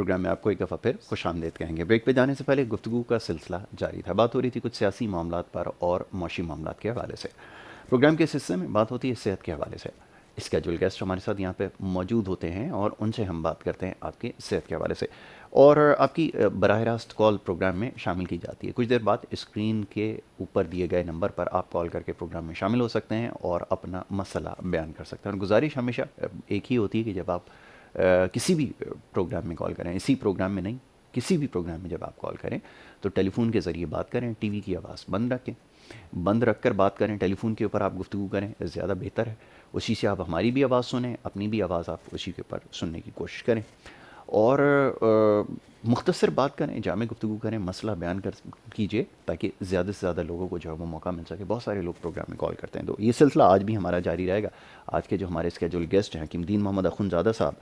Programme میں آپ کو ایک دفعہ پھر خوش آمدید کہیں گے. بریک پہ جانے سے پہلے گفتگو کا سلسلہ جاری تھا. بات ہو رہی تھی کچھ سیاسی معاملات پر اور معاشی معاملات کے حوالے سے. پروگرام کے اس حصے میں بات ہوتی ہے صحت کے حوالے سے. اسکیجول گیسٹ ہمارے ساتھ یہاں پہ موجود ہوتے ہیں اور ان سے ہم بات کرتے ہیں آپ کی صحت کے حوالے سے, اور آپ کی براہ راست کال پروگرام میں شامل کی جاتی ہے. کچھ دیر بعد اسکرین کے اوپر دیے گئے نمبر پر آپ کال کر کے پروگرام میں شامل ہو سکتے ہیں اور اپنا مسئلہ بیان کر سکتے ہیں. اور گزارش ہمیشہ ایک ہی ہوتی ہے کہ جب آپ کسی بھی پروگرام میں کال کریں, اسی پروگرام میں نہیں, کسی بھی پروگرام میں جب آپ کال کریں تو ٹیلی فون کے ذریعے بات کریں, ٹی وی کی آواز بند رکھ کر بات کریں. ٹیلی فون کے اوپر آپ گفتگو کریں, زیادہ بہتر ہے. اسی سے آپ ہماری بھی آواز سنیں, اپنی بھی آواز آپ اسی کے اوپر سننے کی کوشش کریں, اور مختصر بات کریں, جامع گفتگو کریں, مسئلہ بیان کیجیے تاکہ زیادہ سے زیادہ لوگوں کو جو ہے وہ موقع مل سکے. بہت سارے لوگ پروگرام میں کال کرتے ہیں, تو یہ سلسلہ آج بھی ہمارا جاری رہے گا. آج کے جو ہمارے اسکیجول گیسٹ ہیں حکیم الدین محمد اخنزادہ صاحب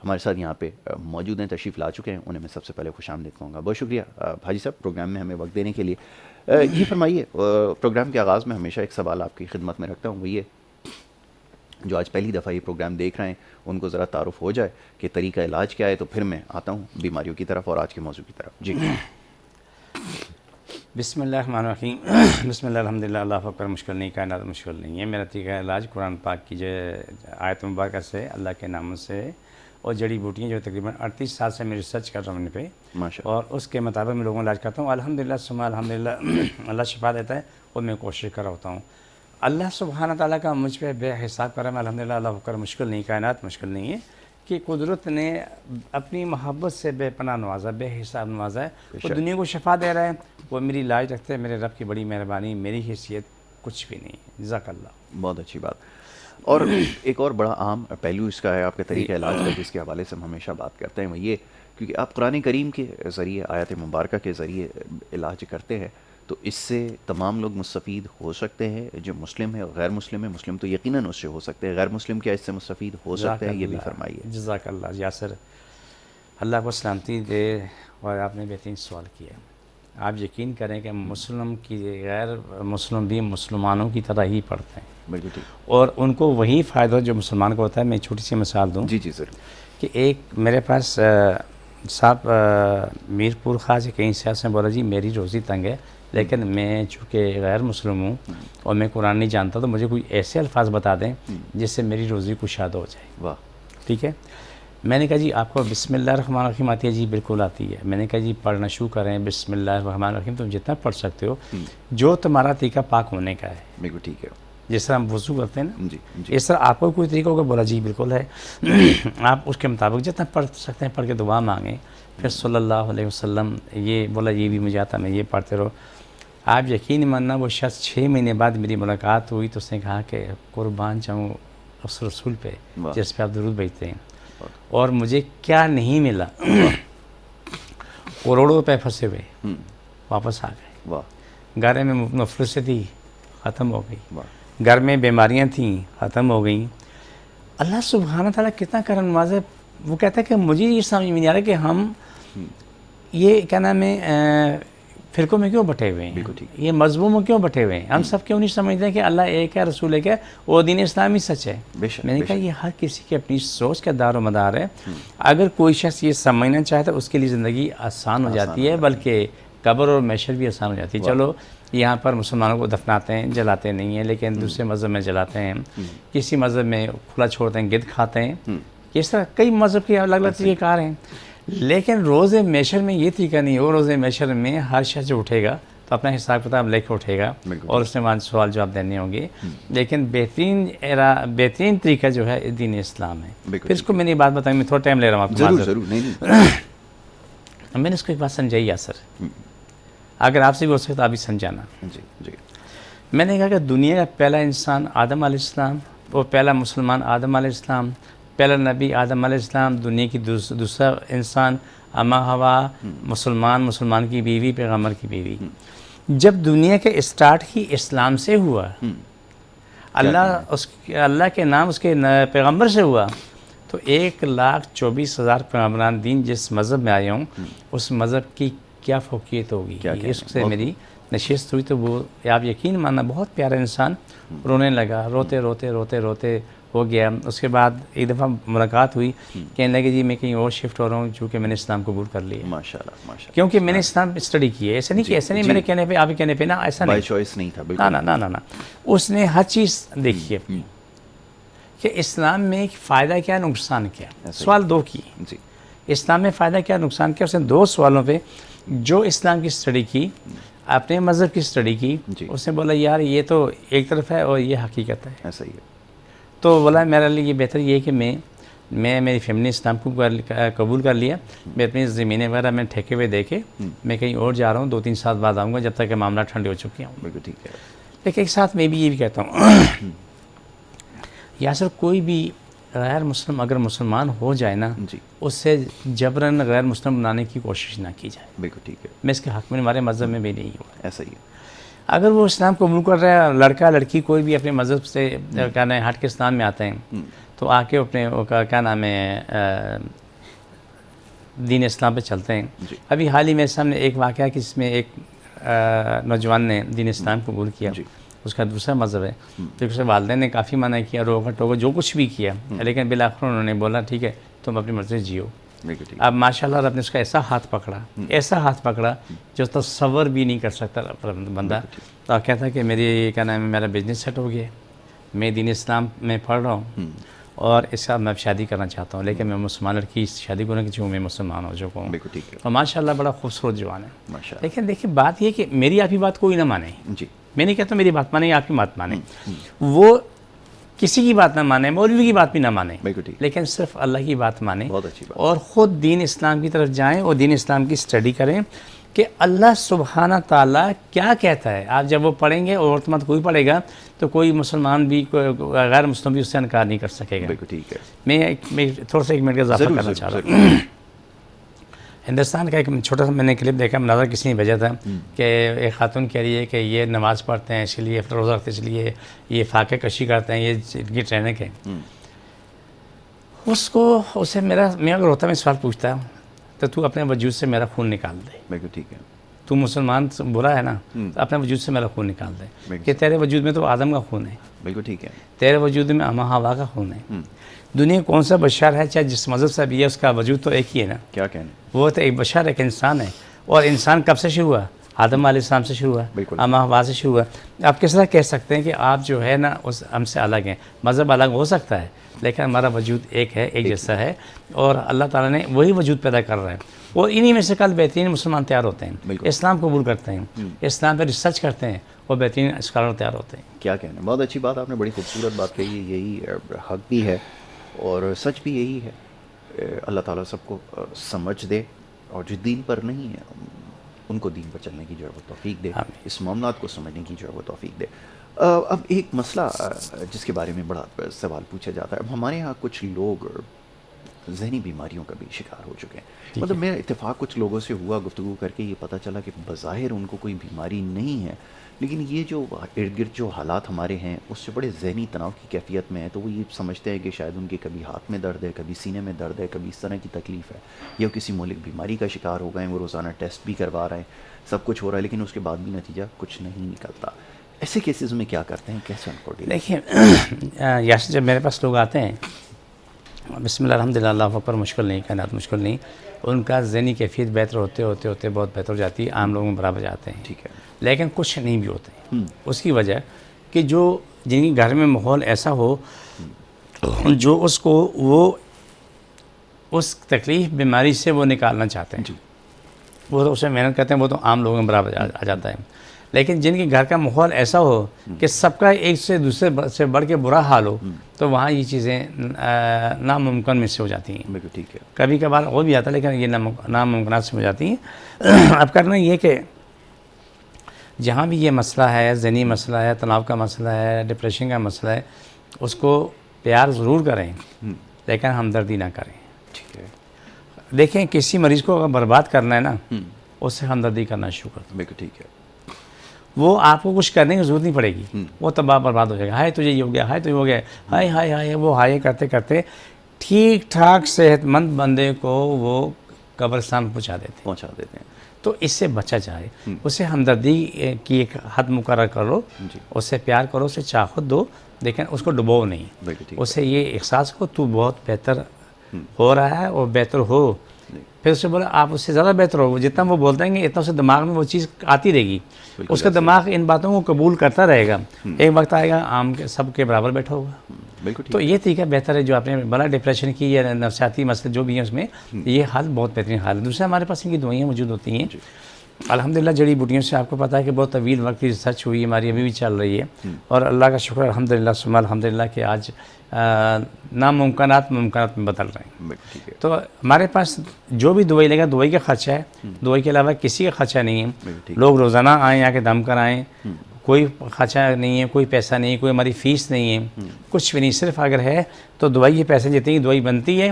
ہمارے ساتھ یہاں پہ موجود ہیں, تشریف لا چکے ہیں. انہیں میں سب سے پہلے خوش آمدید کہوں گا. بہت شکریہ حاجی صاحب پروگرام میں ہمیں وقت دینے کے لیے. یہ فرمائیے, پروگرام کے آغاز میں ہمیشہ ایک سوال آپ کی خدمت میں رکھتا ہوں, وہ یہ جو آج پہلی دفعہ یہ پروگرام دیکھ رہے ہیں ان کو ذرا تعارف ہو جائے کہ طریقہ علاج کیا ہے, تو پھر میں آتا ہوں بیماریوں کی طرف اور آج کے موضوع کی طرف. جی بسم اللہ الرحمن الرحیم. بسم اللہ الحمدللہ, اللہ اکبر. مشکل نہیں, کائنات مشکل نہیں ہے. میرا طریقہ علاج قرآن پاک کی جو آیت مبارکہ سے, اللہ کے ناموں سے, اور جڑی بوٹیاں جو تقریباً 38 سال سے میں ریسرچ کر رہا ہوں ان پہ, اور اس کے مطابق میں لوگوں کو علاج کرتا ہوں. الحمدللہ ثم الحمدللہ, اللہ شفا دیتا ہے اور میں کوشش کر رہا ہوتا ہوں. اللہ سبحانہ تعالیٰ کا مجھ پہ بے حساب کرم ہے. الحمدللہ, اللہ اکبر. مشکل نہیں, کائنات مشکل نہیں ہے کہ قدرت نے اپنی محبت سے بے پناہ نوازا, بے حساب نوازا ہے. وہ دنیا کو شفا دے رہا ہے, وہ میری علاج رکھتے ہیں. میرے رب کی بڑی مہربانی, میری حیثیت کچھ بھی نہیں ہے. جزاک اللہ. بہت اچھی بات. اور ایک اور بڑا عام پہلو اس کا ہے آپ کے طریقہ علاج کا, جس کے حوالے سے ہم ہمیشہ بات کرتے ہیں, وہ یہ کیونکہ آپ قرآن کریم کے ذریعے, آیات مبارکہ کے ذریعے علاج کرتے ہیں, تو اس سے تمام لوگ مستفید ہو سکتے ہیں, جو مسلم ہے, غیر مسلم ہے. مسلم تو یقیناً اس سے ہو سکتے ہیں, غیر مسلم کیا اس سے مستفید ہو سکتے ہیں, یہ بھی فرمائیے. جزاک اللہ. یاسر, اللہ کو سلامتی دے. اور آپ نے بہترین سوال کیا. آپ یقین کریں کہ مسلم کی غیر مسلم بھی مسلمانوں کی طرح ہی پڑھتے ہیں, بالکل ٹھیک, اور ان کو وہی فائدہ جو مسلمان کو ہوتا ہے. میں چھوٹی سی مثال دوں. جی ضرور. کہ ایک میرے پاس صاحب میر پور خاص کہیں سیاست نے بولا جی میری روزی تنگ ہے, لیکن میں چونکہ غیر مسلم ہوں اور میں قرآن نہیں جانتا, تو مجھے کوئی ایسے الفاظ بتا دیں جس سے میری روزی کشادہ ہو جائے. واہ, ٹھیک ہے. میں نے کہا جی آپ کو بسم اللہ الرحمن الرحیم آتی ہے؟ جی بالکل آتی ہے. میں نے کہا جی پڑھنا شروع کریں بسم اللہ الرحمن الرحیم. تم جتنا پڑھ سکتے ہو, جو تمہارا طریقہ پاک ہونے کا ہے, بالکل ٹھیک ہے, جس طرح ہم وضو کرتے ہیں نا, جی اس طرح آپ کو کوئی طریقہ ہوگا. بولا جی بالکل ہے. آپ اس کے مطابق جتنا پڑھ سکتے ہیں پڑھ کے دعا مانگیں. پھر صلی اللہ علیہ وسلم یہ بولا یہ بھی مجھے آتا, میں یہ پڑھتے رہو. آپ یقین ماننا, وہ شخص 6 مہینے بعد میری ملاقات ہوئی تو اس نے کہا کہ قربان جاؤں اس رسول پہ جس پہ آپ درود بھیجتے ہیں, اور مجھے کیا نہیں ملا. کروڑوں روپے پھنسے ہوئے واپس آ گئے. گھر میں مفلسی تھی, ختم ہو گئی. گھر میں بیماریاں تھیں, ختم ہو گئیں. اللہ سبحانہ تعالیٰ کتنا کرم نواز ہے. وہ کہتا ہے کہ مجھے یہ سمجھ میں نہیں آ رہا کہ ہم یہ کیا نام ہے فرقوں میں کیوں بٹے ہوئے ہیں, یہ مذہبوں میں کیوں بٹے ہوئے ہیں. ہم سب کیوں نہیں سمجھتے ہیں کہ اللہ ایک ہے, رسول ایک ہے, وہ دین اسلامی سچ ہے. میں نے کہا یہ ہر کسی کی اپنی سوچ کا دار و مدار ہے. اگر کوئی شخص یہ سمجھنا چاہتا ہے اس کے لیے زندگی آسان ہو جاتی ہے, بلکہ قبر اور محشر بھی آسان ہو جاتی ہے. چلو یہاں پر مسلمانوں کو دفناتے ہیں, جلاتے نہیں ہیں, لیکن دوسرے مذہب میں جلاتے ہیں. کسی مذہب میں کھلا چھوڑتے ہیں, گدھ کھاتے ہیں. اس طرح کئی مذہب کے الگ الگ طریقے کار ہیں. لیکن روز محشر میں یہ طریقہ نہیں ہو. روز محشر میں ہر شخص جو اٹھے گا تو اپنا حساب کتاب لے کے اٹھے گا, اور اس نے وہاں سوال جواب دینے ہوں گے. لیکن بہترین طریقہ جو ہے دین اسلام ہے. پھر اس کو میں نے بات بتائی, میں تھوڑا ٹائم لے رہا ہوں آپ کو. ضرور. میں نے اس کو ایک بات سمجھائی یاسر, اگر آپ سے بھی ہو سکتا آپ بھی سمجھانا. جی. میں نے کہا کہ دنیا کا پہلا انسان آدم علیہ السلام, وہ پہلا مسلمان آدم علیہ السلام, پہلا نبی آدم علیہ السلام, دنیا کی دوسرا انسان اما ہوا, مسلمان کی بیوی, پیغمبر کی بیوی. جب دنیا کے اسٹارٹ ہی اسلام سے ہوا, اللہ کے نام اس کے پیغمبر سے ہوا, تو 1,24,000 پیغمبران دین جس مذہب میں آئے ہوں, اس مذہب کی کیا فوقیت ہوگی. اس سے میری نشست ہوئی, تو وہ آپ یقین ماننا بہت پیارا انسان رونے لگا. روتے روتے روتے روتے ہو گیا. اس کے بعد ایک دفعہ ملاقات ہوئی, کہنے لگے جی میں کہیں اور شفٹ ہو رہا ہوں چونکہ میں نے اسلام قبول کر لیا. ماشاءاللہ ماشاءاللہ, کیونکہ میں نے اسلام اسٹڈی کی ہے. ایسا نہیں کہ ایسا نہیں میرے کہنے پہ آپ کے کہنے پہ, نا ایسا نہیں, بائی چوائس نہیں تھا بالکل. نا. اس نے ہر چیز دیکھی ہے کہ اسلام میں فائدہ کیا نقصان کیا. سوال دو کی جی, اسلام میں فائدہ کیا نقصان کیا. اس نے دو سوالوں پہ جو اسلام کی اسٹڈی کی, اپنے مذہب کی اسٹڈی کی, اس نے بولا یار یہ تو ایک طرف ہے اور یہ حقیقت ہے. ایسا ہی ہے. تو بولا میرے لیے یہ بہتر یہ ہے کہ میں میری فیملی نے اسلام کو قبول کر لیا, میں اپنی زمینیں وغیرہ میں ٹھیکے ہوئے دے کے میں کہیں اور جا رہا ہوں, 2-3 سال بعد آؤں گا جب تک کہ معاملہ ٹھنڈے ہو چکے ہوں. بالکل ٹھیک ہے. لیکن ایک ساتھ میں بھی یہ بھی کہتا ہوں یاسر, کوئی بھی غیر مسلم اگر مسلمان ہو جائے نا, اس سے جبراً غیر مسلم بنانے کی کوشش نہ کی جائے. بالکل ٹھیک ہے. میں اس کے حق میں, ہمارے مذہب میں بھی نہیں ہوا. ایسا ہی ہے. اگر وہ اسلام قبول کر رہا ہے, لڑکا لڑکی کوئی بھی اپنے مذہب سے کیا نام ہے ہٹ کے اسلام میں آتے ہیں, تو آ کے اپنے کیا نام ہے دین اسلام پہ چلتے ہیں. ابھی حال ہی میرے سامنے ایک واقعہ کہ جس میں ایک نوجوان نے دین اسلام قبول کیا, اس کا دوسرا مذہب ہے, تو اسے والدین نے کافی منع کیا, روکا ٹوکا جو کچھ بھی کیا, لیکن بالآخر انہوں نے بولا ٹھیک ہے تم اپنی مرضی سے جیو. اب ماشاءاللہ رب نے اس کا ایسا ہاتھ پکڑا جو تصور بھی نہیں کر سکتا بندہ. تو کہتا ہے کہ میری کیا نام ہے میرا بزنس سیٹ ہو گیا, میں دین اسلام میں پڑھ رہا ہوں اور اس کا میں شادی کرنا چاہتا ہوں, لیکن میں مسلمان لڑکی شادی کرنے کی چاہوں, میں مسلمان ہو چکا ہوں. اور ماشاءاللہ بڑا خوبصورت جوان ہے. لیکن دیکھیں بات یہ کہ میری آپ کی بات کوئی نہ مانے. میں نہیں کہتا میری بات مانے یا آپ کی بات مانے, وہ کسی کی بات نہ مانے, مولوی کی بات بھی نہ مانے, لیکن صرف اللہ کی بات مانے اور خود دین اسلام کی طرف جائیں اور دین اسلام کی اسٹڈی کریں کہ اللہ سبحانہ تعالیٰ کیا کہتا ہے. آپ جب وہ پڑھیں گے اور مت کوئی پڑھے گا تو کوئی مسلمان بھی غیر مسلم بھی اس سے انکار نہیں کر سکے گا. بالکل ٹھیک ہے. میں تھوڑا سا 1 منٹ کا اضافہ کرنا چاہ رہا ہوں. ہندوستان کا ایک چھوٹا سا میں نے کلپ دیکھا, مناظر کسی نے بھیجا تھا کہ ایک خاتون کہہ رہی ہے کہ یہ نماز پڑھتے ہیں اس لیے, روزہ رکھتے اس لیے, یہ فاقہ کشی کرتے ہیں, یہ ان کی ٹریننگ ہے. اسے میں اگر ہوتا میں سوال پوچھتا تو اپنے وجود سے میرا خون نکال دے. بالکل ٹھیک ہے. تو مسلمان برا ہے نا, تو اپنے وجود سے میرا خون نکال دے کہ تیرے وجود میں تو آدم کا خون ہے. بالکل ٹھیک ہے. تیرے وجود میں اما حوا کا خون ہے. دنیا کون سا بشر ہے چاہے جس مذہب سے بھی ہے, اس کا وجود تو ایک ہی ہے نا. کیا کہنا, وہ تو ایک بشر ایک انسان ہے. اور انسان کب سے شروع ہوا؟ آدم علیہ السلام سے شروع ہوا, اما حوا سے شروع ہوا. آپ کس طرح کہہ سکتے ہیں کہ آپ جو ہے نا اس ہم سے الگ ہیں؟ مذہب الگ ہو سکتا ہے لیکن ہمارا وجود ایک ہے, ایک جیسا ہے, اور اللہ تعالیٰ نے وہی وجود پیدا کر رہا ہے. اور انہی میں سے کل بہترین مسلمان تیار ہوتے ہیں, اسلام قبول کرتے ہیں, اسلام پہ ریسرچ کرتے ہیں, اور بہترین اسکالر تیار ہوتے ہیں. کیا کہنا, بہت اچھی بات آپ نے, بڑی خوبصورت بات کہی. یہی حق بھی ہے اور سچ بھی یہی ہے. اللہ تعالیٰ سب کو سمجھ دے, اور جو دین پر نہیں ہے ان کو دین پر چلنے کی جو ہے وہ توفیق دے, اس معاملات کو سمجھنے کی جو ہے وہ توفیق دے. اب ایک مسئلہ جس کے بارے میں بڑا سوال پوچھا جاتا ہے, اب ہمارے یہاں کچھ لوگ ذہنی بیماریوں کا بھی شکار ہو چکے ہیں. مطلب میرا اتفاق کچھ لوگوں سے ہوا, گفتگو کر کے یہ پتہ چلا کہ بظاہر ان کو کوئی بیماری نہیں ہے, لیکن یہ جو ارد گرد جو حالات ہمارے ہیں اس سے بڑے ذہنی تناؤ کی کیفیت میں ہے. تو وہ یہ سمجھتے ہیں کہ شاید ان کے کبھی ہاتھ میں درد ہے, کبھی سینے میں درد ہے, کبھی اس طرح کی تکلیف ہے, یا کسی مولک بیماری کا شکار ہو گئے ہیں. وہ روزانہ ٹیسٹ بھی کروا رہے ہیں, سب کچھ ہو رہا ہے, لیکن اس کے بعد بھی نتیجہ کچھ نہیں نکلتا. ایسے کیسز میں کیا کرتے ہیں, کیسے ان کو ڈیل؟ دیکھیں یاسر, جب میرے پاس لوگ آتے ہیں, بسم اللہ الحمد للہ, اللہ اکبر, مشکل نہیں, کائنات مشکل نہیں, ان کا ذہنی کیفیت بہتر ہوتے بہت بہتر ہو جاتی ہے, عام لوگوں میں برابر جاتے ہیں. ٹھیک ہے. لیکن کچھ نہیں بھی ہوتے ہیں. اس کی وجہ کہ جو جن کے گھر میں ماحول ایسا ہو جو اس کو وہ اس تکلیف بیماری سے وہ نکالنا چاہتے ہیں, وہ تو اسے محنت کرتے ہیں, وہ تو عام لوگوں میں برابر آ جاتا ہے. لیکن جن کے گھر کا ماحول ایسا ہو کہ سب کا ایک سے دوسرے سے بڑھ کے برا حال ہو, تو وہاں یہ چیزیں ناممکن میں سے ہو جاتی ہیں. بالکل ٹھیک ہے. کبھی کبھار ہو بھی جاتا ہے, لیکن یہ ناممکنات سے ہو جاتی ہیں. اب کرنا یہ کہ جہاں بھی یہ مسئلہ ہے, ذہنی مسئلہ ہے, تناؤ کا مسئلہ ہے, ڈپریشن کا مسئلہ ہے, اس کو پیار ضرور کریں لیکن ہمدردی نہ کریں. ٹھیک ہے. دیکھیں کسی مریض کو اگر برباد کرنا ہے نا, اس سے ہمدردی کرنا شروع کر دیں. بالکل ٹھیک ہے. وہ آپ کو کچھ کرنے کی ضرورت نہیں پڑے گی, وہ تباہ برباد ہو جائے گا. ہائے تجھے یہ ہو گیا, ہائے تو یہ ہو گیا, ہائے ہائے ہائے, وہ ہائے کرتے کرتے ٹھیک ٹھاک صحت مند بندے کو وہ قبرستان پہنچا دیتے ہیں. تو اس سے بچا جائے. اسے ہمدردی کی ایک حد مقرر کرو, اس سے پیار کرو, اسے چاہت دو, لیکن اس کو ڈبو نہیں. اسے یہ احساس ہو تو بہت بہتر ہو رہا ہے اور بہتر ہو, پھر اسے بولا آپ اس سے زیادہ بہتر ہو. جتنا وہ بولتے ہیں اتنا اسے دماغ میں وہ چیز آتی رہے گی, اس کا دماغ ان باتوں کو قبول کرتا رہے گا. ایک وقت آئے گا عام کے سب کے برابر بیٹھا ہوگا. تو یہ طریقہ بہتر ہے جو آپ نے بڑا ڈپریشن کی یا نفسیاتی مسئلے جو بھی ہیں اس میں, یہ حال بہت بہترین حال ہے. دوسرا ہمارے پاس ان کی دوائیاں موجود ہوتی ہیں الحمدللہ. جڑی بوٹیوں سے آپ کو پتہ ہے کہ بہت طویل وقت کی ریسرچ ہوئی ہے ہماری, ابھی بھی چل رہی ہے, اور اللہ کا شکر الحمدللہ ثم الحمدللہ کہ آج ناممکنات ممکنات میں بدل رہے ہیں. تو ہمارے پاس جو بھی دوائی لے گا دوائی کا خرچہ ہے, دوائی کے علاوہ کسی کا خرچہ نہیں ہے. لوگ روزانہ آئیں آ کے دم کرائیں, کوئی خرچہ نہیں ہے, کوئی پیسہ نہیں ہے, کوئی ہماری فیس نہیں ہے, کچھ بھی نہیں. صرف اگر ہے تو دوائی کے پیسے جتنی دوائی بنتی ہے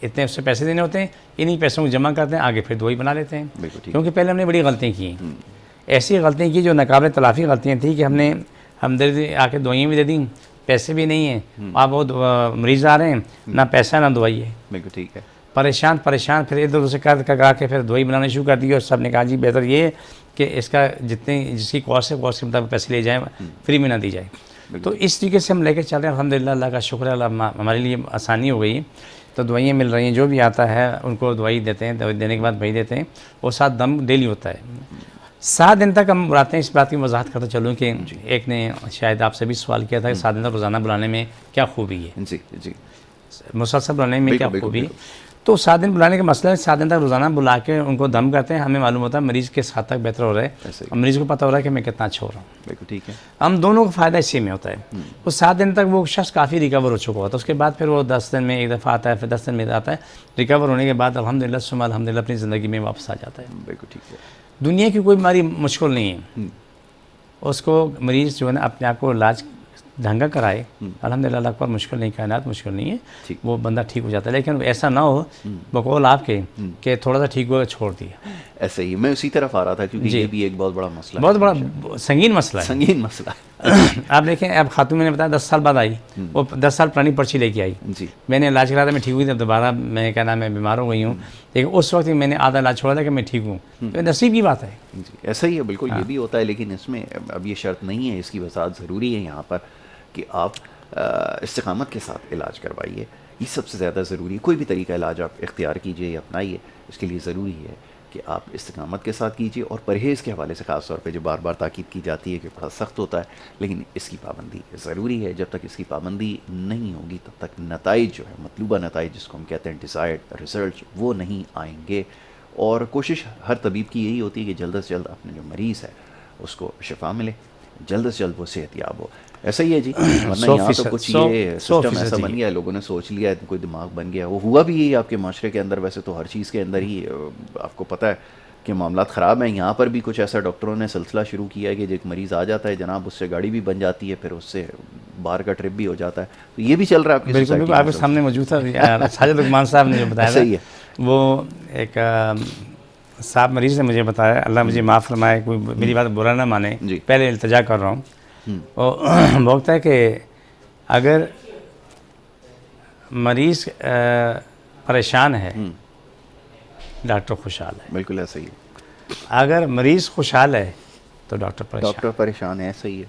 اتنے اس سے پیسے دینے ہوتے ہیں, انہی پیسوں کو جمع کرتے ہیں, آگے پھر دوائی بنا لیتے ہیں. کیونکہ پہلے ہم نے بڑی غلطیاں کی ہیں, ایسی غلطیاں کی جو ناقابل تلافی غلطیاں تھیں کہ ہم نے ہمدردی آ کے دوائیاں بھی دے دیں, پیسے بھی نہیں ہیں, آپ وہ مریض آ رہے ہیں, نہ پیسہ نہ دوائی ہے. بالکل ٹھیک ہے. پریشان پھر ادھر ادھر سے کر کے پھر دوائی بنانا شروع کر دی, اور سب نے کہا جی بہتر یہ ہے کہ اس کا جس کی کاسٹ ہے کاسٹ کے مطابق پیسے لے جائیں, فری میں نہ دی جائے. تو اس طریقے سے ہم لے کے چل رہے ہیں الحمدللہ. اللہ کا شکر ہے, ہمارے لیے آسانی ہو گئی. تو دوائیاں مل رہی ہیں, جو بھی آتا ہے ان کو دوائی دیتے ہیں, دوائی دینے کے بعد بھیج دیتے ہیں, اور 7 دم ڈیلی ہوتا ہے. 7 دن تک ہم بلاتے ہیں. اس بات کی وضاحت کرتا چلوں کہ ایک نے شاید آپ سے بھی سوال کیا تھا کہ 7 دن تک روزانہ بلانے میں کیا خوبی ہے. جی مسلسل بلانے میں کیا خوبی ہے. تو 7 دن بلانے کا مسئلہ ہے, 7 دن تک روزانہ بلا کے ان کو دم کرتے ہیں. ہمیں معلوم ہوتا ہے مریض کس حد تک بہتر ہو رہا ہے, مریض کو پتہ ہو رہا ہے کہ میں کتنا اچھا ہو رہا ہوں. بالکل ٹھیک ہے. ہم دونوں کو فائدہ اسی میں ہوتا ہے. وہ 7 دن تک وہ شخص کافی ریکور ہو چکا ہوتا ہے. اس کے بعد پھر وہ 10 دن میں ایک دفعہ آتا ہے, پھر 10 دن میں آتا ہے. ریکور ہونے کے بعد الحمدللہ ثم الحمدللہ اپنی زندگی میں واپس آ جاتا ہے. بالکل ٹھیک ہے. دنیا کی کوئی بیماری مشکل نہیں ہے. اس کو مریض جو ہے نا اپنے آپ کو علاج ڈھنگا کرائے, الحمدللہ اللہ پر مشکل نہیں, کائنات مشکل نہیں ہے, وہ بندہ ٹھیک ہو جاتا ہے. لیکن ایسا نہ ہو بقول آپ کے کہ تھوڑا سا ٹھیک ہوا چھوڑ دیا. ایسے ہی میں اسی طرف آ رہا تھا, کیونکہ یہ بھی ایک بہت بڑا مسئلہ ہے, بہت بڑا سنگین مسئلہ ہے. سنگین مسئلہ آپ دیکھیں, اب خاتون میں نے بتایا 10 سال بعد آئی, وہ 10 سال پرانی پرچی لے کے آئی. میں نے علاج کرا تھا, میں ٹھیک ہوئی تھی, دوبارہ میں کیا نام ہے بیمار ہو گئی ہوں, لیکن اس وقت میں نے آدھا علاج چھوڑا تھا کہ میں ٹھیک ہوں. تو نصیب کی بات ہے. ایسا ہی ہے, بالکل یہ بھی ہوتا ہے. لیکن اس میں اب یہ شرط نہیں ہے, اس کی وضاحت ضروری ہے یہاں پر کہ آپ استقامت کے ساتھ علاج کروائیے. یہ سب سے زیادہ ضروری ہے. کوئی بھی طریقہ علاج آپ اختیار کیجئے یا اپنائیے, اس کے لیے ضروری ہے کہ آپ استقامت کے ساتھ کیجئے. اور پرہیز کے حوالے سے خاص طور پہ جو بار بار تاکید کی جاتی ہے کہ بڑا سخت ہوتا ہے, لیکن اس کی پابندی ضروری ہے. جب تک اس کی پابندی نہیں ہوگی تب تک نتائج جو ہے, مطلوبہ نتائج جس کو ہم کہتے ہیں ڈیزائرڈ ریزلٹ, وہ نہیں آئیں گے. اور کوشش ہر طبیب کی یہی ہوتی ہے کہ جلد از جلد اپنے جو مریض ہے اس کو شفا ملے, جلد از جلد وہ صحت یاب ہو. ایسا ہی ہے جی, ورنہ یہاں تو کچھ یہ سسٹم ایسا بن گیا ہے, لوگوں نے سوچ لیا ہے, کوئی دماغ بن گیا. وہ ہوا بھی یہی آپ کے معاشرے کے اندر. ویسے تو ہر چیز کے اندر ہی آپ کو پتہ ہے کہ معاملات خراب ہیں. یہاں پر بھی کچھ ایسا ڈاکٹروں نے سلسلہ شروع کیا ہے کہ ایک مریض آ جاتا ہے جناب, اس سے گاڑی بھی بن جاتی ہے, پھر اس سے باہر کا ٹرپ بھی ہو جاتا ہے. تو یہ بھی چل رہا ہے آپ کی سوسائٹی میں. آپ کے سامنے موجود تھا ساجد لقمان صاحب نے جو بتایا, صحیح ہے, وہ ایک صاحب مریض نے مجھے بتایا, اللہ مجھے معاف فرمائے, کوئی میری بات برا نہ مانے, پہلے التجا کر رہا ہوں. وہ بولتا ہے کہ اگر مریض پریشان ہے ڈاکٹر خوشحال ہے. بالکل ایسا ہی ہے. اگر مریض خوشحال ہے تو ڈاکٹر پریشان ہے. ایسا ہی ہے.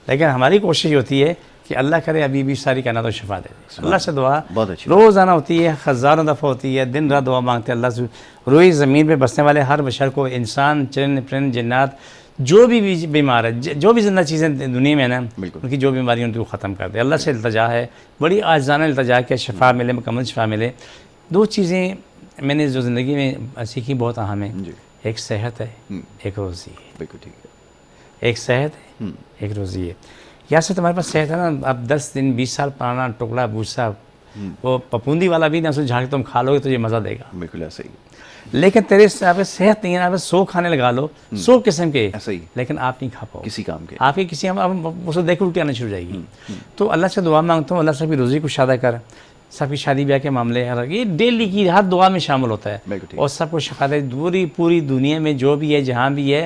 لیکن ہماری کوشش یہ ہوتی ہے کہ اللہ کرے ابھی بھی ساری کائنات کو شفا دے. اللہ سے دعا بہت اچھی روزانہ ہوتی ہے, ہزاروں دفعہ ہوتی ہے, دن رات دعا مانگتے ہیں اللہ سے. روئی زمین پہ بسنے والے ہر بشر کو, انسان, چرند پرند, جنات, جو بھی بیمار ہے, جو بھی زندہ چیزیں دنیا میں ہیں نا, ان کی جو بیماری ان کو ختم کر دے. اللہ سے التجا ہے, بڑی عاجزانہ التجا کہ شفا ملے, مکمل شفا ملے. 2 چیزیں میں نے جو زندگی میں سیکھی بہت اہم ہیں, ایک صحت ہے, ایک روزی ہے. بالکل ٹھیک ہے. ایک صحت ہے, ایک روزی ہے. یا سے تمہارے پاس صحت ہے نا, اب 10 دن 20 سال پرانا ٹکڑا بھوسا, وہ پپوندی والا بھی نہ اسے جھاڑ کے تم کھا لو گے تو یہ مزہ دے گا. بالکل ایسا ہی. لیکن تیرے صحت نہیں ہے, آپ 100 کھانے لگا لو, 100 قسم کے, لیکن آپ نہیں کھا پاؤ کسی کام کے. آپ کی کسی اسے دیکھ کے الٹی آنا شروع ہو جائے گی. تو اللہ سے دعا مانگتا ہوں, اللہ سے بھی روزی کو شادہ کر. سب کی شادی بیاہ کے معاملے, یہ ڈیلی کی ہر دعا میں شامل ہوتا ہے. اور سب کو شفا دے. پوری دنیا میں جو بھی ہے, جہاں بھی ہے,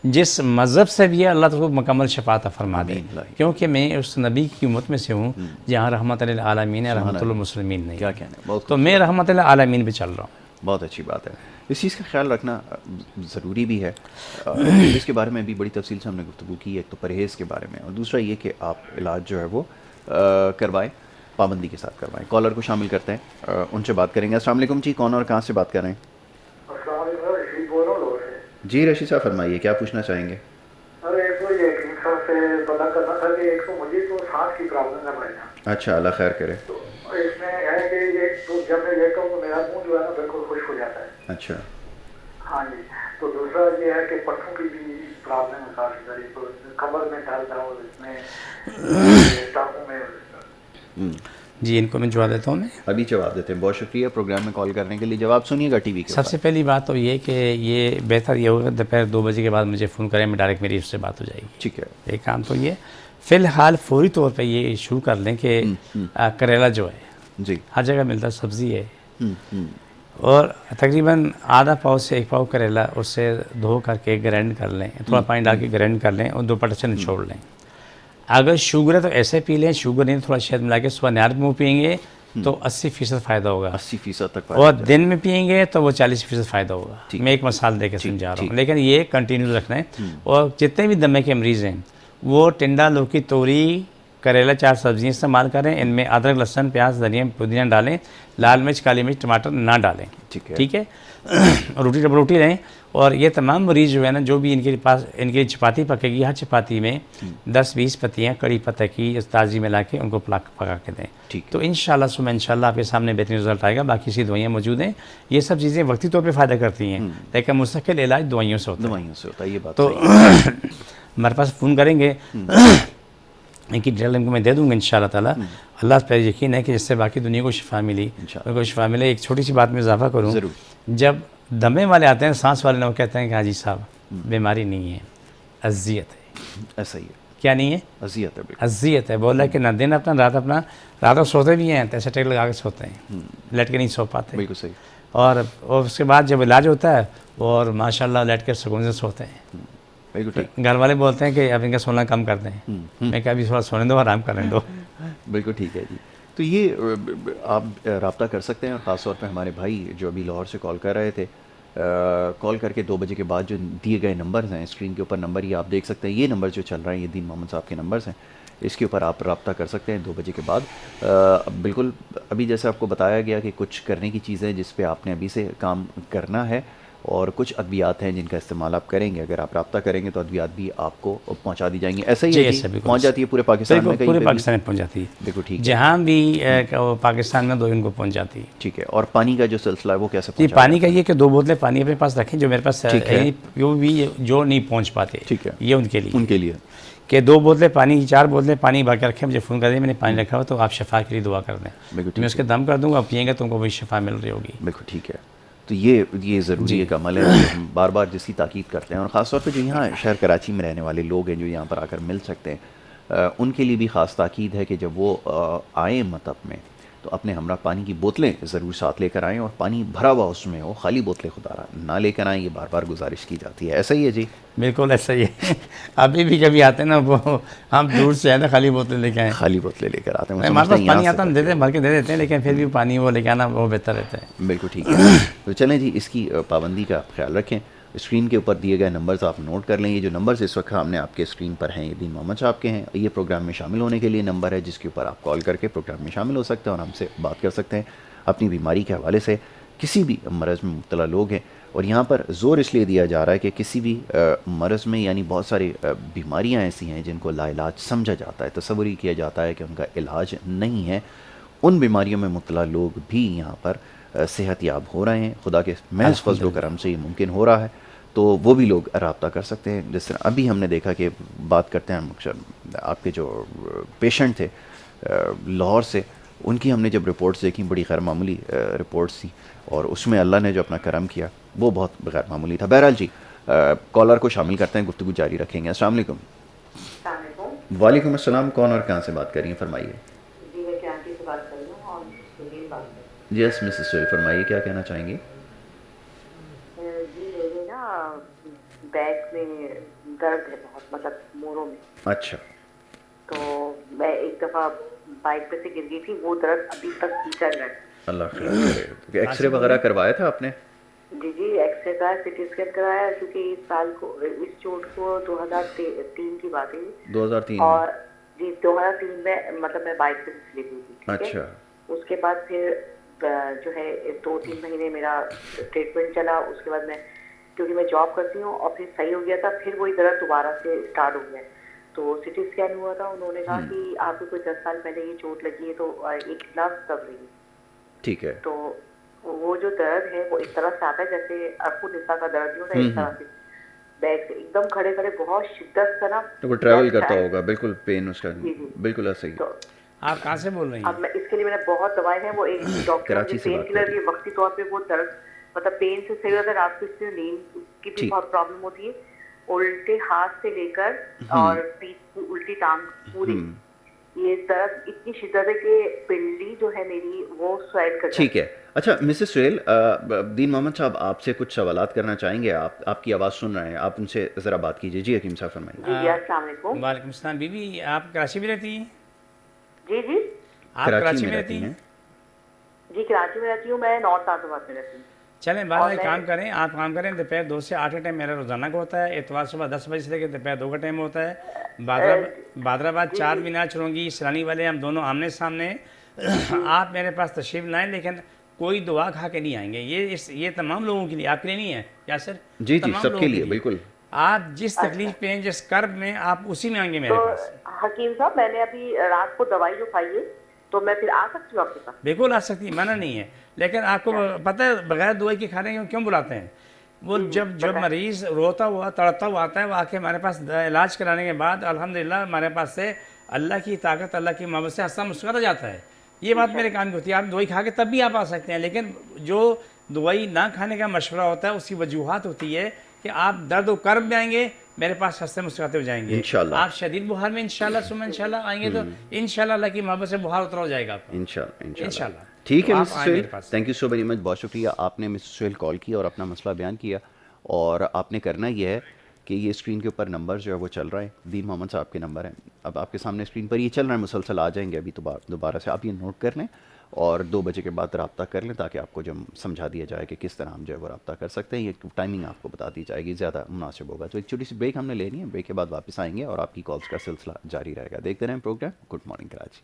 جس مذہب سے بھی ہے, اللہ تعالیٰ کو مکمل شفا عطا فرما دے. کیونکہ میں اس نبی کی امت میں سے ہوں جہاں رحمت للعالمین ہے, رحمت للمسلمین نہیں. تو میں رحمت للعالمین پہ چل رہا ہوں. بہت اچھی بات ہے. اس چیز کا خیال رکھنا ضروری بھی ہے. اس کے بارے میں بھی بڑی تفصیل سے ہم نے گفتگو کی. ایک تو پرہیز کے بارے میں, اور دوسرا یہ کہ آپ علاج جو ہے وہ کروائیں, پابندی کے ساتھ کروائیں. کالر کو شامل کرتے ہیں, ان سے بات کریں گے. السلام علیکم جی, کون اور کہاں سے بات کر رہے ہیں؟ السلام علیکم, رشید بول رہا ہوں لاہور سے. جی رشید صاحب فرمائیے, کیا پوچھنا چاہیں گے؟ ارے ایک تو یہ حکیم صاحب سے پتہ کرنا تھا کہ ایک تو مجھے تو سانس کی پرابلم ہے بھائی جان. اچھا, اللہ خیر کرے. تو اس میں ہے کہ یہ تو جب میں یہ کہوں تو میرا منہ جو ہے نا بالکل خشک ہو جاتا ہے. اچھا. ہاں جی. تو دوسرا یہ ہے کہ پٹھوں کی بھی پرابلم ہے کافی ساری, تو کمر میں درد ہے اور اس میں ٹانگوں میں. جی ان کو میں جواب دیتا ہوں. میں ابھی جواب دیتے ہیں. بہت شکریہ پروگرام میں کال کرنے کے لیے. جواب سنیے گا ٹی وی کے. سب سے پہلی بات تو یہ کہ یہ بہتر یہ ہوگا دوپہر 2 بجے کے بعد مجھے فون کریں, میں ڈائریکٹ میری اس سے بات ہو جائے گی. ٹھیک ہے. ایک کام تو یہ فی الحال فوری طور پہ یہ شروع کر لیں کہ کریلا جو ہے جی ہر جگہ ملتا ہے, سبزی ہے, اور تقریباً آدھا پاؤ سے 1 پاؤ کریلا اس سے دھو کر کے گرینڈ کر لیں, تھوڑا پانی ڈال کے گرینڈ کر لیں اور 2 پٹے سے نچوڑ لیں. اگر شوگر ہے تو ایسے پی لیں, شوگر نہیں تو تھوڑا شہد ملا کے صبح نہار منہ پئیں گے تو 80% فائدہ ہوگا, 80% تک. اور دن میں پئیں گے تو وہ 40% فائدہ ہوگا. میں ایک مثال دے کے سمجھا رہا ہوں, لیکن یہ کنٹینیو رکھنا ہے. اور جتنے بھی دمے کے مریض ہیں وہ ٹنڈا, لوکی, توری, کریلا 4 سبزیاں استعمال کریں. ان میں ادرک, لہسن, پیاز, دھنیا, پودینہ ڈالیں, لال مرچ, کالی مرچ, ٹماٹر نہ ڈالیں. ٹھیک ہے. روٹی رہیں. اور یہ تمام مریض جو ہے نا, جو بھی ان کے پاس ان کی چپاتی پکے گی, ہر چپاتی میں 10-20 پتیاں کڑی پتہ کی تازی ملا کے ان کو پکا کے دیں. تو انشاءاللہ صبح انشاءاللہ آپ کے سامنے بہترین رزلٹ آئے گا. باقی سی دوائیاں موجود ہیں, یہ سب چیزیں وقتی طور پہ فائدہ کرتی ہیں, لیکن مستقل علاج دوائیوں سے ہوتا ہے. یہ بات تو ہمارے پاس فون کریں گے, ان کی ڈیٹیل ان کو میں دے دوں گا انشاءاللہ تعالیٰ. اللہ پہ یقین ہے کہ جس سے باقی دنیا کو شفا ملی, ان کو شفا ملے. ایک چھوٹی سی بات میں اضافہ کروں, جب دمے والے آتے ہیں, سانس والے لوگ کہتے ہیں کہ حاجی صاحب بیماری نہیں ہے, اذیت ہے. ایسا ہی ہے. کیا نہیں ہے؟ اذیت ہے. اذیت ہے. بولا کہ نہ دن اپنا رات اپنا, رات کو سوتے بھی ہیں تو ایسے ٹیک لگا کے سوتے ہیں, لیٹ کے نہیں سو پاتے. بالکل صحیح. اور اس کے بعد جب علاج ہوتا ہے اور ماشاءاللہ لیٹ کے سکون سے سوتے ہیں. گھر والے بولتے ہیں کہ اب ان کا سونا کم کر دیں. میں کہا ابھی تھوڑا سونے دو, آرام کرنے دو. بالکل ٹھیک ہے جی. تو یہ آپ رابطہ کر سکتے ہیں, اور خاص طور پہ ہمارے بھائی جو ابھی لاہور سے کال کر رہے تھے, کال کر کے 2 بجے کے بعد جو دیے گئے نمبرز ہیں, اسکرین کے اوپر نمبر یہ آپ دیکھ سکتے ہیں, یہ نمبر جو چل رہے ہیں یہ دین محمد صاحب کے نمبرز ہیں, اس کے اوپر آپ رابطہ کر سکتے ہیں 2 بجے کے بعد. بالکل ابھی جیسے آپ کو بتایا گیا کہ کچھ کرنے کی چیزیں جس پہ آپ نے ابھی سے کام کرنا ہے, اور کچھ ادویات ہیں جن کا استعمال آپ کریں گے. اگر آپ رابطہ کریں گے تو ادویات بھی آپ کو پہنچا دی جائیں گی. ایسا ہی ہے, پہنچ جاتی ہے پورے پاکستان میں, پورے پاکستان میں پہنچ جاتی ہے. بالکل ٹھیک ہے. جہاں بھی پاکستان میں 2 ان کو پہنچ جاتی ہے. ٹھیک ہے. اور پانی کا جو سلسلہ ہے وہ کیسے جی, پانی کا یہ کہ 2 بوتلیں پانی اپنے پاس رکھیں جو میرے پاس جو نہیں پہنچ پاتے. ٹھیک ہے. یہ ان کے لیے کہ 2 بوتلیں پانی, 4 بوتلیں پانی باقی رکھیں, مجھے فون کر دیں, میں نے پانی رکھا ہوا تو آپ شفا کے لیے دعا کر دیں. میں اس کے دم کر دوں گا, آپ پئیں گے تو ان کو وہی شفا مل رہی ہوگی. بالکل ٹھیک ہے. تو یہ ضروری ایک عمل ہے, ہم بار بار جس کی تاکید کرتے ہیں, اور خاص طور پہ جو یہاں شہر کراچی میں رہنے والے لوگ ہیں جو یہاں پر آ کر مل سکتے ہیں, ان کے لیے بھی خاص تاکید ہے کہ جب وہ آئیں مطب میں تو اپنے ہمراہ پانی کی بوتلیں ضرور ساتھ لے کر آئیں, اور پانی بھرا ہوا اس میں ہو, خالی بوتلیں خدا رہا نہ لے کر آئیں. یہ بار بار گزارش کی جاتی ہے. ایسا ہی ہے جی؟ بالکل ایسا ہی ہے. ابھی بھی کبھی آتے ہیں نا, وہ ہم دور سے آئے نا, خالی بوتلیں لے کے آئیں. خالی بوتلیں لے کر آتے ہیں. ہمارے پاس پانی آتا ہم دیتے ہیں, بھر کے دے دیتے ہیں, لیکن پھر بھی پانی وہ لے کے آنا وہ بہتر رہتا ہے. بالکل ٹھیک ہے. تو چلیں جی, اس کی پابندی کا خیال رکھیں. اسکرین کے اوپر دیے گئے نمبرز آپ نوٹ کر لیں. یہ جو نمبرز اس وقت ہم نے آپ کے اسکرین پر ہیں, یہ دین محمد صاحب کے ہیں. یہ پروگرام میں شامل ہونے کے لیے نمبر ہے جس کے اوپر آپ کال کر کے پروگرام میں شامل ہو سکتے ہیں اور ہم سے بات کر سکتے ہیں اپنی بیماری کے حوالے سے. کسی بھی مرض میں مبتلا لوگ ہیں, اور یہاں پر زور اس لیے دیا جا رہا ہے کہ کسی بھی مرض میں, یعنی بہت ساری بیماریاں ایسی ہیں جن کو لا علاج سمجھا جاتا ہے, تصور ہی کیا جاتا ہے کہ ان کا علاج نہیں ہے. ان بیماریوں میں مبتلا لوگ بھی یہاں پر صحت یاب ہو رہے ہیں. خدا کے محض فضل و کرم سے یہ ممکن ہو رہا ہے. تو وہ بھی لوگ رابطہ کر سکتے ہیں. جس طرح ابھی ہم نے دیکھا کہ بات کرتے ہیں آپ کے جو پیشنٹ تھے لاہور سے, ان کی ہم نے جب رپورٹس دیکھیں, بڑی غیر معمولی رپورٹس تھیں, اور اس میں اللہ نے جو اپنا کرم کیا وہ بہت غیر معمولی تھا. بہرحال جی, کالر کو شامل کرتے ہیں, گفتگو جاری رکھیں گے. السلام علیکم. وعلیکم السلام. کون اور کہاں سے بات کر رہی ہیں, فرمائیے. جی میں کراچی سے بات کر رہی ہوں, اور سہیل بات کر رہی ہوں. یس مسز سہیل, فرمائیے کیا کہنا چاہیں گے. جی میرے نا بیک میں درد ہے بہت, مطلب موروں میں. اچھا. تو میں ایک دفعہ بائک پہ سے گر گئی تھی, وہ درد ابھی تک چل رہا ہے. اللہ خیر کرے. ایکس رے وغیرہ کروایا تھا آپ نے؟ جی ایکس رے کا سی ٹی اسکین کرایا کیونکہ اس سال کو اس چوٹ کو 2003 کی بات ہے 2003 اور جی 2003 میں مطلب میں بائک سے سلپ ہوئی تھی ٹھیک ہے. اچھا اس کے بعد پھر جو ہے 2-3 مہینے میرا ٹریٹمنٹ چلا. اس کے بعد میں کیونکہ میں جاب کرتی ہوں اور پھر صحیح ہو گیا تھا, پھر وہی درد دوبارہ سے اسٹارٹ ہو گیا. تو سی ٹی اسکین ہوا تھا, انہوں نے کہا کہ آپ کو کوئی 10 سال پہلے یہ چوٹ لگی ہے تو ایک گلاس دب رہی ہے. ٹھیک ہے. تو وہ جو درد ہے وہ اس طرح سے آتا ہے جیسے ارفو نسا کا درد نہیں ہوتا ہے, اس طرح سے بیک سے ایک دم کھڑے کھڑے بہت شدت کا نا تو وہ ٹریول کرتا ہوگا بالکل پین اس کا بالکل ایسا ہی. تو آپ کہاں سے بول رہی اب ہیں؟ میں اس کے لیے میں نے بہت دوائیں ہیں, وہ ایک ڈاکٹر کراچی نے سے پین بات کلر کر دی وقتی طور پہ. وہ درد مطلب پین سے صحیح ہوتا ہے, رات کو اس سے نیند کی بھی بہت پرابلم ہوتی ہے. الٹے ہاتھ سے لے کر اور پیٹ الٹی ٹانگ پوری یہ درد اتنی شدت ہے کہ پنڈلی جو ہے میری وہ سویل کر جاتی ہے. ٹھیک ہے. اچھا مسز سہیل, دین محمد صاحب آپ سے کچھ سوالات کرنا چاہیں گے. آپ کی آواز سن رہے ہیں, آپ ان سے ذرا بات کیجیے. جی حکیم صاحب فرمائیے. جی السلام علیکم. وعلیکم السلام. بی بی آپ کراچی میں رہتی ہیں؟ جی آپ کراچی میں رہتی ہیں؟ جی کراچی میں رہتی ہوں, میں نارتھ آباد میں رہتی ہوں. چلیں بعد میں کام کریں, آپ کام کریں. دوپہر 2 سے 8 کا ٹائم میرا روزانہ کا ہوتا ہے. اتوار صبح 10 بجے سے لے کے دوپہر 2 کا ٹائم ہوتا ہے. بادرآباد 4 مینار چلونگی سرانی والے ہم دونوں آمنے سامنے. آپ میرے پاس تشریف لائیں لیکن کوئی دعا کھا کے نہیں آئیں گے. یہ تمام لوگوں کے لیے, آپ کے لیے نہیں ہے یاسر؟ جی سب کے لیے بالکل. آپ جس تکلیف پہ ہیں, جس کرب میں, آپ اسی میں آئیں گے میرے پاس. حکیم صاحب میں نے ابھی رات کو دوائی جو کھائی ہے تو میں پھر آ سکتی ہوں آپ کے پاس؟ بالکل آ سکتی ہے, منع نہیں ہے. لیکن آپ کو پتہ ہے بغیر دوائی کے کھانے کو کیوں بلاتے ہیں؟ وہ جب مریض روتا ہوا تڑپتا ہوا آتا ہے, وہ آ کے ہمارے پاس علاج کرانے کے بعد الحمدللہ ہمارے پاس سے اللہ کی طاقت, اللہ کی محبت سے ہنستا مسکراتا جاتا ہے. یہ بات میرے کام کی ہوتی ہے. آپ دوائی کھا کے تب بھی آپ آ سکتے ہیں, لیکن جو دوائی نہ کھانے کا مشورہ ہوتا ہے اس کی وجوہات ہوتی ہے کہ آپ درد و کرب میں آئیں گے, میرے پاس ہنستے مسکراتے ہو جائیں گے. انشاءاللہ آپ شدید بخار میں انشاءاللہ ثم انشاءاللہ آئیں گے تو انشاءاللہ اللہ کی محبت سے بخار اتر ہو جائے گا آپ کا انشاءاللہ. ٹھیک ہے آپ مسز آئیں سہیل, میرے پاس. Thank you so very much. بہت شکریہ, آپ نے مسز سہیل کال کی اور اپنا مسئلہ بیان کیا. اور آپ نے کرنا یہ ہے کہ یہ اسکرین کے اوپر نمبر جو ہے وہ چل رہا ہے, دین محمد صاحب کے نمبر ہیں. اب آپ کے سامنے اسکرین پر یہ چل رہا ہے, مسلسل آ جائیں گے ابھی دوبارہ سے. آپ یہ نوٹ کر لیں اور 2 بجے کے بعد رابطہ کر لیں تاکہ آپ کو جو سمجھا دیا جائے کہ کس طرح ہم جو ہے وہ رابطہ کر سکتے ہیں. یہ ٹائمنگ آپ کو بتا دی جائے گی, زیادہ مناسب ہوگا. تو ایک چھوٹی سی بریک ہم نے لینی ہے, بریک کے بعد واپس آئیں گے اور آپ کی کالز کا سلسلہ جاری رہے گا. دیکھتے رہیں program good morning Karachi.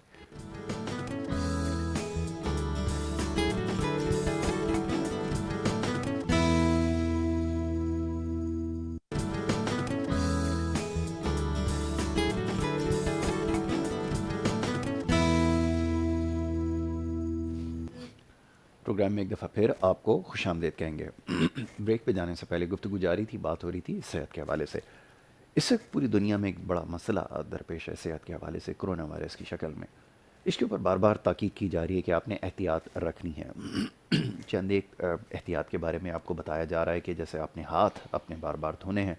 Program میں ایک دفعہ پھر آپ کو خوش آمدید کہیں گے. بریک پہ جانے سے پہلے گفتگو جاری تھی, بات ہو رہی تھی صحت کے حوالے سے. اس وقت پوری دنیا میں ایک بڑا مسئلہ درپیش ہے صحت کے حوالے سے, کرونا وائرس کی شکل میں. اس کے اوپر بار بار تاکید کی جا رہی ہے کہ آپ نے احتیاط رکھنی ہے. چند ایک احتیاط کے بارے میں آپ کو بتایا جا رہا ہے کہ جیسے آپ نے ہاتھ اپنے بار بار دھونے ہیں,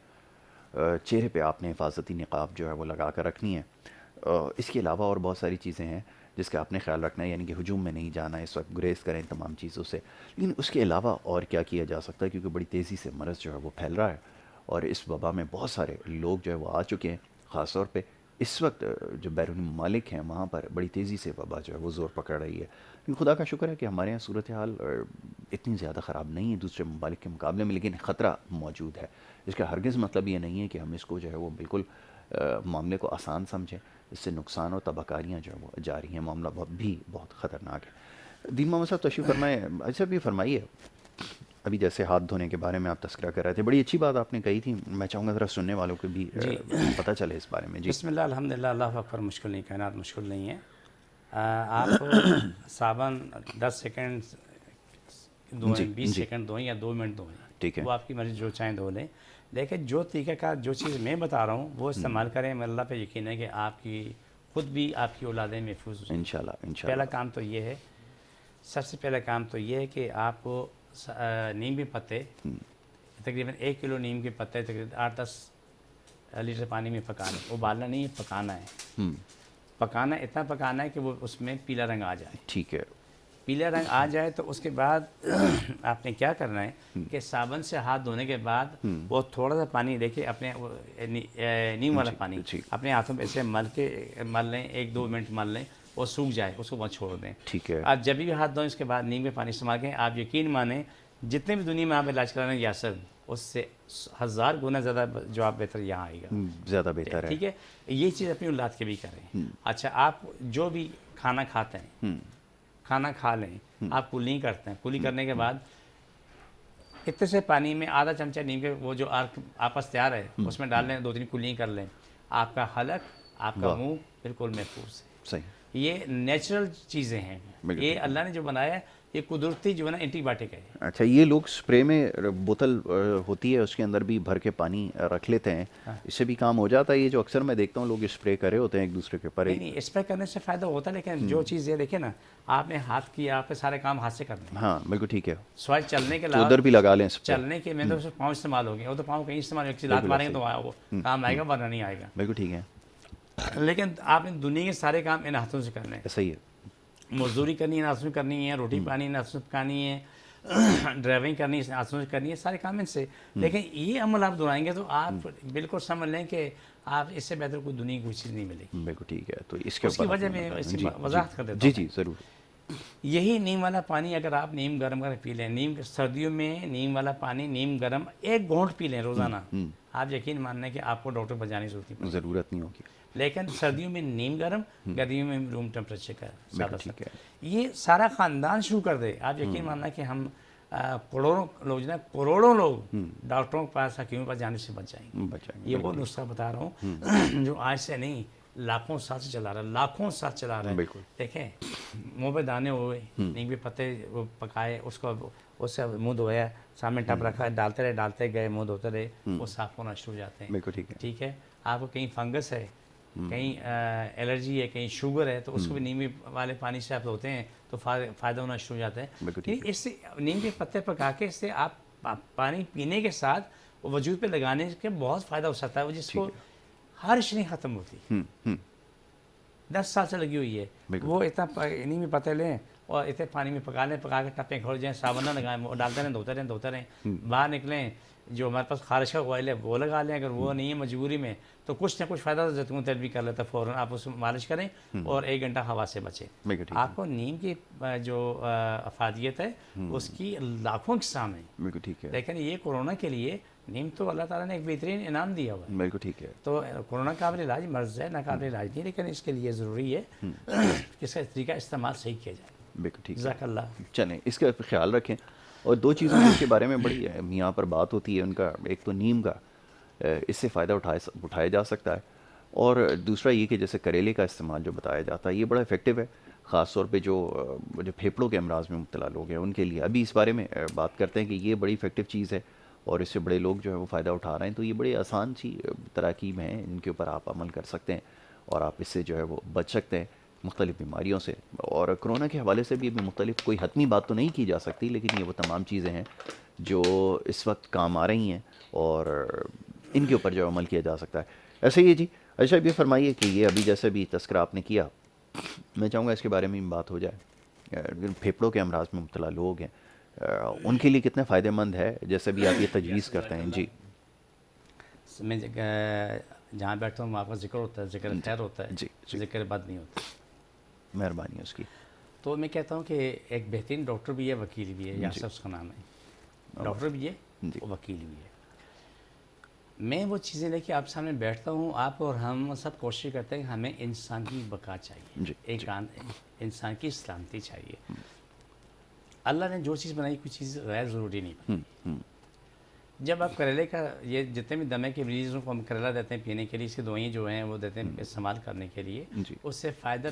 چہرے پہ آپ نے حفاظتی نقاب جو ہے وہ لگا کر رکھنی ہے. اس کے علاوہ اور بہت ساری چیزیں ہیں جس کا آپ نے خیال رکھنا ہے, یعنی کہ ہجوم میں نہیں جانا ہے, اس وقت گریز کریں تمام چیزوں سے. لیکن اس کے علاوہ اور کیا کیا جا سکتا ہے, کیونکہ بڑی تیزی سے مرض جو ہے وہ پھیل رہا ہے اور اس وبا میں بہت سارے لوگ جو ہے وہ آ چکے ہیں. خاص طور پہ اس وقت جو بیرونی ممالک ہیں وہاں پر بڑی تیزی سے وبا جو ہے وہ زور پکڑ رہی ہے. لیکن خدا کا شکر ہے کہ ہمارے یہاں صورتحال اتنی زیادہ خراب نہیں ہے دوسرے ممالک کے مقابلے میں, لیکن خطرہ موجود ہے. اس کا ہرگز مطلب یہ نہیں ہے کہ ہم اس کو جو ہے وہ بالکل معاملے کو آسان سمجھیں. اس سے نقصان اور تباہکاریاں جو ہیں وہ جاری ہیں. معاملہ بہت خطرناک ہے. دین محمد صاحب تشریف فرمائے. اچھا بھی فرمائیے, ابھی جیسے ہاتھ دھونے کے بارے میں آپ تذکرہ کر رہے تھے, بڑی اچھی بات آپ نے کہی تھی. میں چاہوں گا ذرا سننے والوں کو بھی پتہ چلے اس بارے میں. جی بسم اللہ الحمدللہ, اللہ اکبر. مشکل نہیں, کائنات مشکل نہیں ہے. آپ صابن 10 سیکنڈ دھوئیں, 20 سیکنڈ دھوئیں یا 2 منٹ دھوئیں, ٹھیک ہے, وہ آپ کی مرضی, جو چاہیں دھو لیں. لیکن جو طریقہ کار, جو چیز میں بتا رہا ہوں وہ استعمال کریں. میں اللہ پہ یقین ہے کہ آپ کی خود بھی آپ کی اولادیں محفوظ ہوں انشاءاللہ. پہلا کام تو یہ ہے, سب سے پہلا کام تو یہ ہے کہ آپ کو نیم کے پتے, تقریباً 1 کلو نیم کے پتے تقریباً 8-10 لیٹر پانی میں پکانا. ابالنا نہیں ہے, پکانا ہے. پکانا اتنا پکانا ہے کہ وہ اس میں پیلا رنگ آ جائے. ٹھیک ہے, پیلا رنگ آ جائے تو اس کے بعد آپ نے کیا کرنا ہے کہ صابن سے ہاتھ دھونے کے بعد وہ تھوڑا سا پانی لے کے اپنے نیم والا پانی اپنے ہاتھوں پہ ایسے مل لیں, 1-2 منٹ مل لیں, وہ سوکھ جائے, اس کو وہاں چھوڑ دیں. ٹھیک ہے. آپ جب بھی ہاتھ دھوئیں اس کے بعد نیم کے پانی استعمال کریں. آپ یقین مانیں جتنے بھی دنیا میں آپ علاج کرانے یاسر اس سے 1000 گنا زیادہ جواب بہتر یہاں آئے گا، زیادہ بہتر ہے. ٹھیک ہے. یہ چیز اپنی اولاد کے بھی کریں. اچھا آپ جو بھی کھانا کھاتے ہیں کھانا کھا لیں، آپ کولنگ کرتے ہیں، کولنگ کرنے کے بعد اتنے سے پانی میں آدھا چمچہ نیم کے وہ جو آپس تیار ہے اس میں ڈال لیں، 2-3 کولنگ کر لیں، آپ کا حلق آپ کا منہ بالکل محفوظ ہے. صحیح. یہ نیچرل چیزیں ہیں، یہ اللہ نے جو بنایا ہے یہ قدرتی جو ہے نا اینٹی بایوٹک ہے. اچھا یہ لوگ اسپرے میں بوتل ہوتی ہے اس کے اندر بھی بھر کے پانی رکھ لیتے ہیں، اس سے بھی کام ہو جاتا ہے؟ یہ جو اکثر میں دیکھتا ہوں لوگ اسپرے کرے ہوتے ہیں ایک دوسرے کے اوپر. نہیں اسپرے کرنے سے فائدہ ہوتا ہے، لیکن جو چیز یہ دیکھیں نا آپ نے ہاتھ کیا، آپ نے سارے کام ہاتھ سے کرنے. ہاں بالکل ٹھیک ہے. سوائے چلنے کے تو علاوہ ادھر بھی لگا لیں چلنے کے میں تو صرف پاؤں استعمال ہو گیا، وہ تو پاؤں کہیں استعمال ایک چیز لات ماریں گے تو وہ کام آئے گا ورنہ نہیں آئے گا. بالکل ٹھیک ہے. لیکن آپ نے دنیا کے سارے کام ان ہاتھوں سے کرنے ہیں. صحیح ہے. مزدوری کرنی ہے ہاتھوں سے کرنی ہے، روٹی پانی ہاتھوں سے پکانی ہے، ڈرائیونگ کرنی ہے ہاتھوں سے کرنی ہے، سارے کام ان سے. لیکن یہ عمل آپ دہرائیں گے تو آپ بالکل سمجھ لیں کہ آپ اس سے بہتر کوئی دنیا کی کوئی چیز نہیں ملے گی. بالکل ٹھیک ہے. تو اس کے اس کی وجہ میں اس کی وضاحت کر دیتا ہوں. جی ضرور. یہی نیم والا پانی اگر آپ نیم گرم کر پی لیں، سردیوں میں نیم والا پانی نیم گرم 1 گھونٹ پی لیں روزانہ، آپ یقین ماننا ہے کہ آپ کو ڈاکٹر بجانے کی ضرورت نہیں ہوگی. لیکن سردیوں میں نیم گرم، گرمیوں میں روم ٹیمپریچر کا سادہ ٹھیک ہے. یہ سارا خاندان شروع کر دے. آپ یقین ماننا کہ ہم کروڑوں لوگ جو ہے کروڑوں لوگ ڈاکٹروں کے پاس حکیموں کے پاس جانے سے بچ جائیں گے. یہ وہ نسخہ بتا رہا ہوں جو آج سے نہیں لاکھوں سال سے چلا رہا ہے، لاکھوں سال چلا رہا ہے. دیکھیں منہ پہ دانے ہوئے، نیم کے پتے وہ پکائے، اس کو اس سے منہ دھویا، سامنے ٹب رکھا ہے، ڈالتے گئے، منہ دھوتے رہے، وہ صاف ہونا شروع ہو جاتے ہیں. ٹھیک ہے. آپ کو کہیں فنگس ہے، کہیں الرجی ہے، کہیں شوگر ہے، تو اس کو بھی نیم والے پانی سے آپ دھوتے ہیں تو فائدہ ہونا شروع ہو جاتا ہے. اس سے نیم کے پتے پکا کے اس سے آپ پانی پینے کے ساتھ وجود پہ لگانے کے بہت فائدہ ہو سکتا ہے، جس کو ہارش نہیں ختم ہوتی. 10 سال سے لگی ہوئی ہے. وہ اتنا نیم میں پتے لیں اور اتنے پانی میں پکا کے ٹپیں کھول جائیں، صابن نہ لگائیں، وہ ڈالتے رہیں دھوتے رہیں. باہر نکلیں جو ہمارے پاس خارش کا آئل ہے وہ لگا لیں. اگر وہ نہیں ہے مجبوری میں تو کچھ نہ کچھ فائدہ زیتون تیل بھی کر لیتا ہے، فوراً آپ اس میں مالش کریں اور 1 گھنٹہ ہوا سے بچیں. آپ کو نیم کی جو افادیت ہے اس کی لاکھوں اقسام ہیں. لیکن یہ کورونا کے لیے نیم تو اللہ تعالیٰ نے ایک بہترین انعام دیا ہوا ہے. بالکل ٹھیک ہے. تو کورونا قابل علاج مرض ہے، ناقابل علاج نہیں، لیکن اس کے لیے ضروری ہے کہ اس کا طریقہ استعمال صحیح کیا جائے. بالکل ٹھیک ہے. جزاک اللہ. چلیں اس کا خیال رکھیں. اور 2 چیزوں کے بارے میں بڑی یہاں پر بات ہوتی ہے، ان کا ایک تو نیم کا اس سے فائدہ اٹھایا جا سکتا ہے، اور دوسرا یہ کہ جیسے کریلے کا استعمال جو بتایا جاتا ہے یہ بڑا افیکٹو ہے، خاص طور پہ جو پھیپھڑوں کے امراض میں مبتلا لوگ ہیں ان کے لیے. ابھی اس بارے میں بات کرتے ہیں کہ یہ بڑی افیکٹو چیز ہے اور اس سے بڑے لوگ جو ہے وہ فائدہ اٹھا رہے ہیں. تو یہ بڑی آسان سی تراکیب ہیں جن کے اوپر آپ عمل کر سکتے ہیں اور آپ اس سے جو ہے وہ بچ سکتے ہیں مختلف بیماریوں سے. اور کرونا کے حوالے سے بھی مختلف کوئی حتمی بات تو نہیں کی جا سکتی، لیکن یہ وہ تمام چیزیں ہیں جو اس وقت کام آ رہی ہیں اور ان کے اوپر جو عمل کیا جا سکتا ہے. ایسے ہی جی. اچھا یہ فرمائیے کہ یہ ابھی جیسے بھی تذکرہ آپ نے کیا، میں چاہوں گا اس کے بارے میں بات ہو جائے. پھیپھڑوں کے امراض میں مبتلا لوگ ہیں ان کے لیے کتنے فائدہ مند ہے جیسے بھی آپ یہ تجویز کرتے ہیں؟ جی میں جہاں بیٹھتا ہوں وہاں پر ذکر ہوتا ہے، ذکر خیر ہوتا ہے، ذکر بد نہیں ہوتا. مہربانی اس کی. تو میں کہتا ہوں کہ ایک بہترین ڈاکٹر بھی ہے، وکیل بھی ہے. یاسر اس کا نام ہے. ڈاکٹر بھی ہے، وکیل بھی ہے. میں وہ چیزیں لے کے آپ سامنے بیٹھتا ہوں، آپ اور ہم سب کوشش کرتے ہیں کہ ہمیں انسان کی بقا چاہیے، ایک انسان کی سلامتی چاہیے. اللہ نے جو چیز بنائی کوئی چیز غیر ضروری نہیں بنائی. جب آپ کریلے کا یہ جتنے بھی دمے کے مریضوں کو ہم کریلا دیتے ہیں پینے کے لیے، اس کی دوائیں جو ہیں وہ دیتے ہیں استعمال کرنے کے لیے، اس سے فائدہ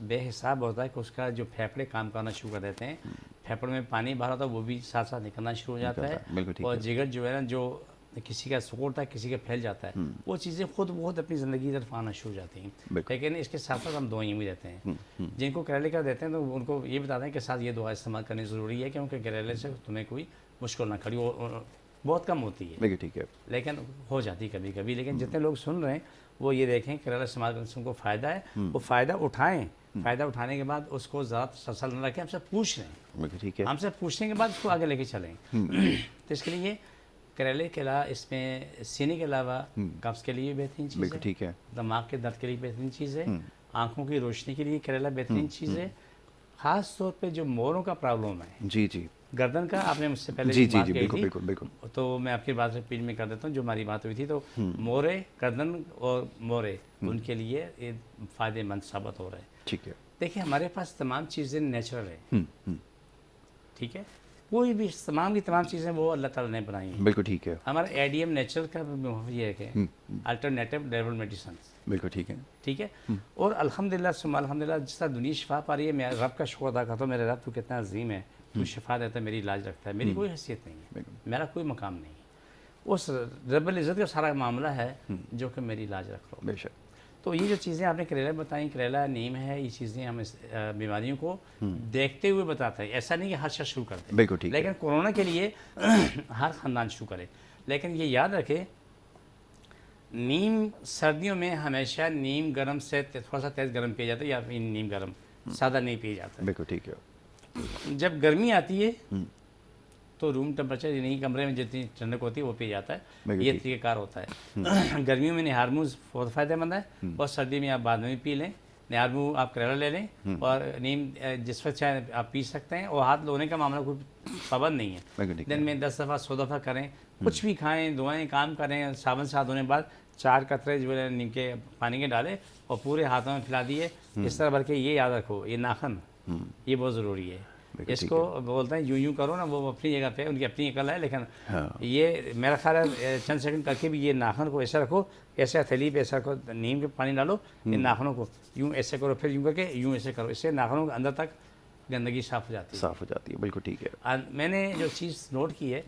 بے حساب ہوتا ہے کہ اس کا جو پھیپھڑے کام کرنا شروع کر دیتے ہیں. پھیپھڑوں میں پانی باہر ہوتا ہے وہ بھی ساتھ ساتھ نکلنا شروع ہو جاتا ہے. اور جگر جو ہے نا جو کسی کا سکڑتا ہے کسی کا پھیل جاتا ہے، وہ چیزیں خود بہت اپنی زندگی طرف آنا شروع ہو جاتی ہیں. لیکن اس کے ساتھ ساتھ ہم دوائیں بھی دیتے ہیں. جن کو کریلے کا دیتے ہیں تو ان کو یہ بتاتے ہیں کہ ساتھ یہ دوا استعمال کرنی ضروری ہے کیونکہ کریلے سے تمہیں کوئی مشکل نہ کھڑی ہو. بہت کم ہوتی ہے ٹھیک ہے، لیکن ہو جاتی کبھی کبھی. لیکن جتنے لوگ سن رہے ہیں وہ یہ دیکھیں کریلا استعمال کرنے سے ان کو فائدہ ہے، وہ فائدہ اٹھائیں. فائدہ اٹھانے کے بعد اس کو ذرا تسلسل نہ رکھیں، ہم سے پوچھ لیں. ہم سے پوچھنے کے بعد اس کو آگے لے کے چلیں. تو اس کے لیے کریلے کے علاوہ اس میں سینے کے علاوہ قبض کے لیے بہترین چیز ہے، دماغ کے درد کے لیے بہترین چیز ہے، آنکھوں کی روشنی کے لیے کریلا بہترین چیز ہے. خاص طور پہ جو موروں کا پرابلم ہے، جی گردن کا آپ نے مجھ سے پہلے جی بات جی جی کہی بالکل تھی، بالکل بالکل تو میں آپ کی بات ریپیٹ میں کر دیتا ہوں جو ہماری بات ہوئی تھی. تو مورے، گردن اور مورے ان کے لیے یہ فائدہ مند ثابت ہو رہا ہے. ٹھیک ہے. دیکھیں ہمارے پاس تمام چیزیں نیچرل ہیں، ہوں ہوں ٹھیک ہے، کوئی بھی تمام کی تمام چیزیں وہ اللہ تعالیٰ نے بنائی ہیں. بالکل ٹھیک ہے. ہمارا ADM نیچرل کا یہ ہے کہ الٹرنیٹیو ڈیول میڈیسنس، بالکل ٹھیک ہے. ٹھیک ہے. اور الحمدللہ ثم الحمدللہ جس طرح دنیا شفا پا رہی ہے، میں رب کا شکر ادا کرتا ہوں. میرے رب تو کتنا عظیم ہے، تو شفا دیتا ہے، میری علاج رکھتا ہے. میری کوئی حیثیت نہیں ہے، میرا کوئی مقام نہیں ہے. اس رب العزت کا سارا معاملہ ہے جو کہ میری علاج رکھ رہا ہوں. بے شک. تو یہ جو چیزیں آپ نے کریلا بتائیں، کریلا نیم ہے، یہ چیزیں ہم اس بیماریوں کو دیکھتے ہوئے بتاتے ہیں. ایسا نہیں کہ ہر شخص شروع کرتے، بالکل ٹھیک ہے. لیکن کورونا کے لیے ہر خاندان شروع کرے. لیکن یہ یاد رکھے نیم سردیوں میں ہمیشہ نیم گرم سے تھوڑا سا تیز گرم پیا جاتا ہے، یا نیم گرم سادہ نہیں پیا جاتا. بالکل ٹھیک ہے. جب گرمی آتی ہے تو روم ٹمپریچر یعنی کمرے میں جتنی ٹھنڈک ہوتی ہے وہ پی جاتا ہے. یہ طریقہ کار ہوتا ہے. گرمیوں میں نہارموز بہت فائدہ مند ہے، اور سردی میں آپ بعد میں بھی پی لیں. نہارمو آپ کریلا لے لیں، اور نیم جس وقت چاہے آپ پی سکتے ہیں. اور ہاتھ دھونے کا معاملہ کوئی پابند نہیں ہے. دن میں 10 دفعہ 100 دفعہ کریں، کچھ بھی کھائیں، دعائیں کام کریں. صابن سے ہاتھ دھونے کے بعد 4 قطرے جو ہے نیم کے پانی کے ڈالے اور پورے ہاتھوں میں پھیلا دیے. اس طرح بلکہ یہ یاد رکھو، یہ ناخن یہ بہت ضروری ہے. اس کو بولتے ہیں یوں کرو نا، وہ اپنی جگہ پہ ان کی اپنی عقل ہے، لیکن یہ میرا خیال ہے چند سیکنڈ کر کے بھی یہ ناخن کو ایسا رکھو، ایسا ہتھیلی پہ ایسا رکھو، نیم کے پانی ڈالو، یہ ناخنوں کو یوں ایسے کرو، پھر یوں کر کے یوں ایسے کرو. اس سے ناخنوں کے اندر تک گندگی صاف ہو جاتی ہے. صاف ہو جاتی ہے. بالکل ٹھیک ہے. میں نے جو چیز نوٹ کی ہے،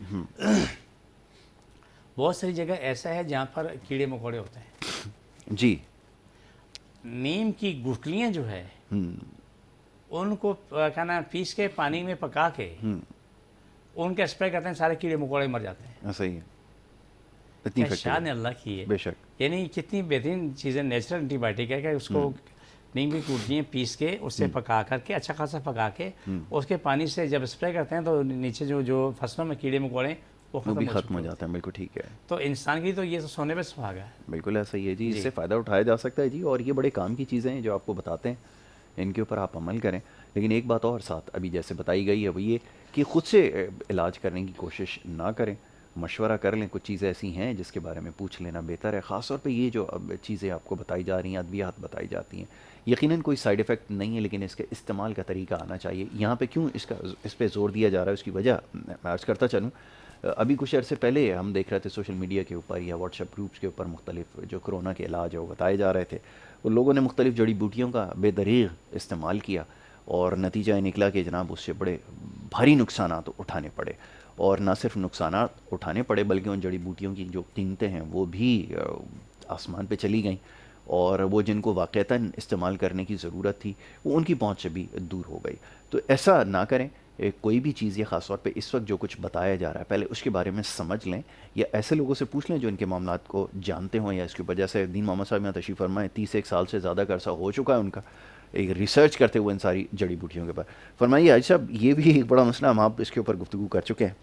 بہت ساری جگہ ایسا ہے جہاں پر کیڑے مکوڑے ہوتے ہیں. جی. نیم کی گٹلیاں جو ہے ان کو کیا نام پیس کے پانی میں پکا کے ان کے اسپرے کرتے ہیں، سارے کیڑے مکوڑے مر جاتے ہیں. صحیح ہے. اتنی شان اللہ کی ہے. بے شک. یعنی کتنی بہترین چیزیں نیچرل اینٹی بائیوٹک ہے کہ اس کو نیم کی گٹلیاں پیس کے اس سے پکا کر کے اچھا خاصا پکا کے اس کے پانی سے جب اسپرے کرتے ہیں تو نیچے جو فصلوں میں کیڑے مکوڑے وہ بھی ختم ہو جاتا ہے. بالکل ٹھیک ہے. تو انسان کی تو یہ تو سونے پہ سہاگا ہے. بالکل ایسا ہی ہے جی. اس سے فائدہ اٹھایا جا سکتا ہے جی. اور یہ بڑے کام کی چیزیں ہیں جو آپ کو بتاتے ہیں، ان کے اوپر آپ عمل کریں. لیکن ایک بات اور ساتھ ابھی جیسے بتائی گئی ہے وہ یہ کہ خود سے علاج کرنے کی کوشش نہ کریں، مشورہ کر لیں. کچھ چیزیں ایسی ہیں جس کے بارے میں پوچھ لینا بہتر ہے. خاص طور پہ یہ جو اب چیزیں آپ کو بتائی جا رہی ہیں، ادویات بتائی جاتی ہیں، یقیناً کوئی سائیڈ ایفیکٹ نہیں ہے، لیکن اس کے استعمال کا طریقہ آنا چاہیے. یہاں پہ کیوں اس پہ زور دیا جا رہا ہے، اس کی وجہ میں عرض کرتا چلوں. ابھی کچھ عرصے پہلے ہم دیکھ رہے تھے سوشل میڈیا کے اوپر یا واٹس ایپ گروپس کے اوپر مختلف جو کرونا کے علاج ہے وہ بتائے جا رہے تھے. ان لوگوں نے مختلف جڑی بوٹیوں کا بے دریغ استعمال کیا، اور نتیجہ نکلا کہ جناب اس سے بڑے بھاری نقصانات اٹھانے پڑے. اور نہ صرف نقصانات اٹھانے پڑے بلکہ ان جڑی بوٹیوں کی جو قیمتیں ہیں وہ بھی آسمان پہ چلی گئیں، اور وہ جن کو واقعتاً استعمال کرنے کی ضرورت تھی وہ ان کی پہنچ سے بھی دور ہو گئی. تو ایسا نہ کریں. کوئی بھی چیز یا خاص طور پہ اس وقت جو کچھ بتایا جا رہا ہے پہلے اس کے بارے میں سمجھ لیں، یا ایسے لوگوں سے پوچھ لیں جو ان کے معاملات کو جانتے ہوں، یا اس کی وجہ سے دین محمد صاحب یہاں تشریف فرمائیں 31 سال سے زیادہ کا عرصہ ہو چکا ہے ان کا ایک ریسرچ کرتے ہوئے ان ساری جڑی بوٹیوں کے اوپر. فرمائیے حاجی صاحب، یہ بھی ایک بڑا مسئلہ، ہم آپ اس کے اوپر گفتگو کر چکے ہیں.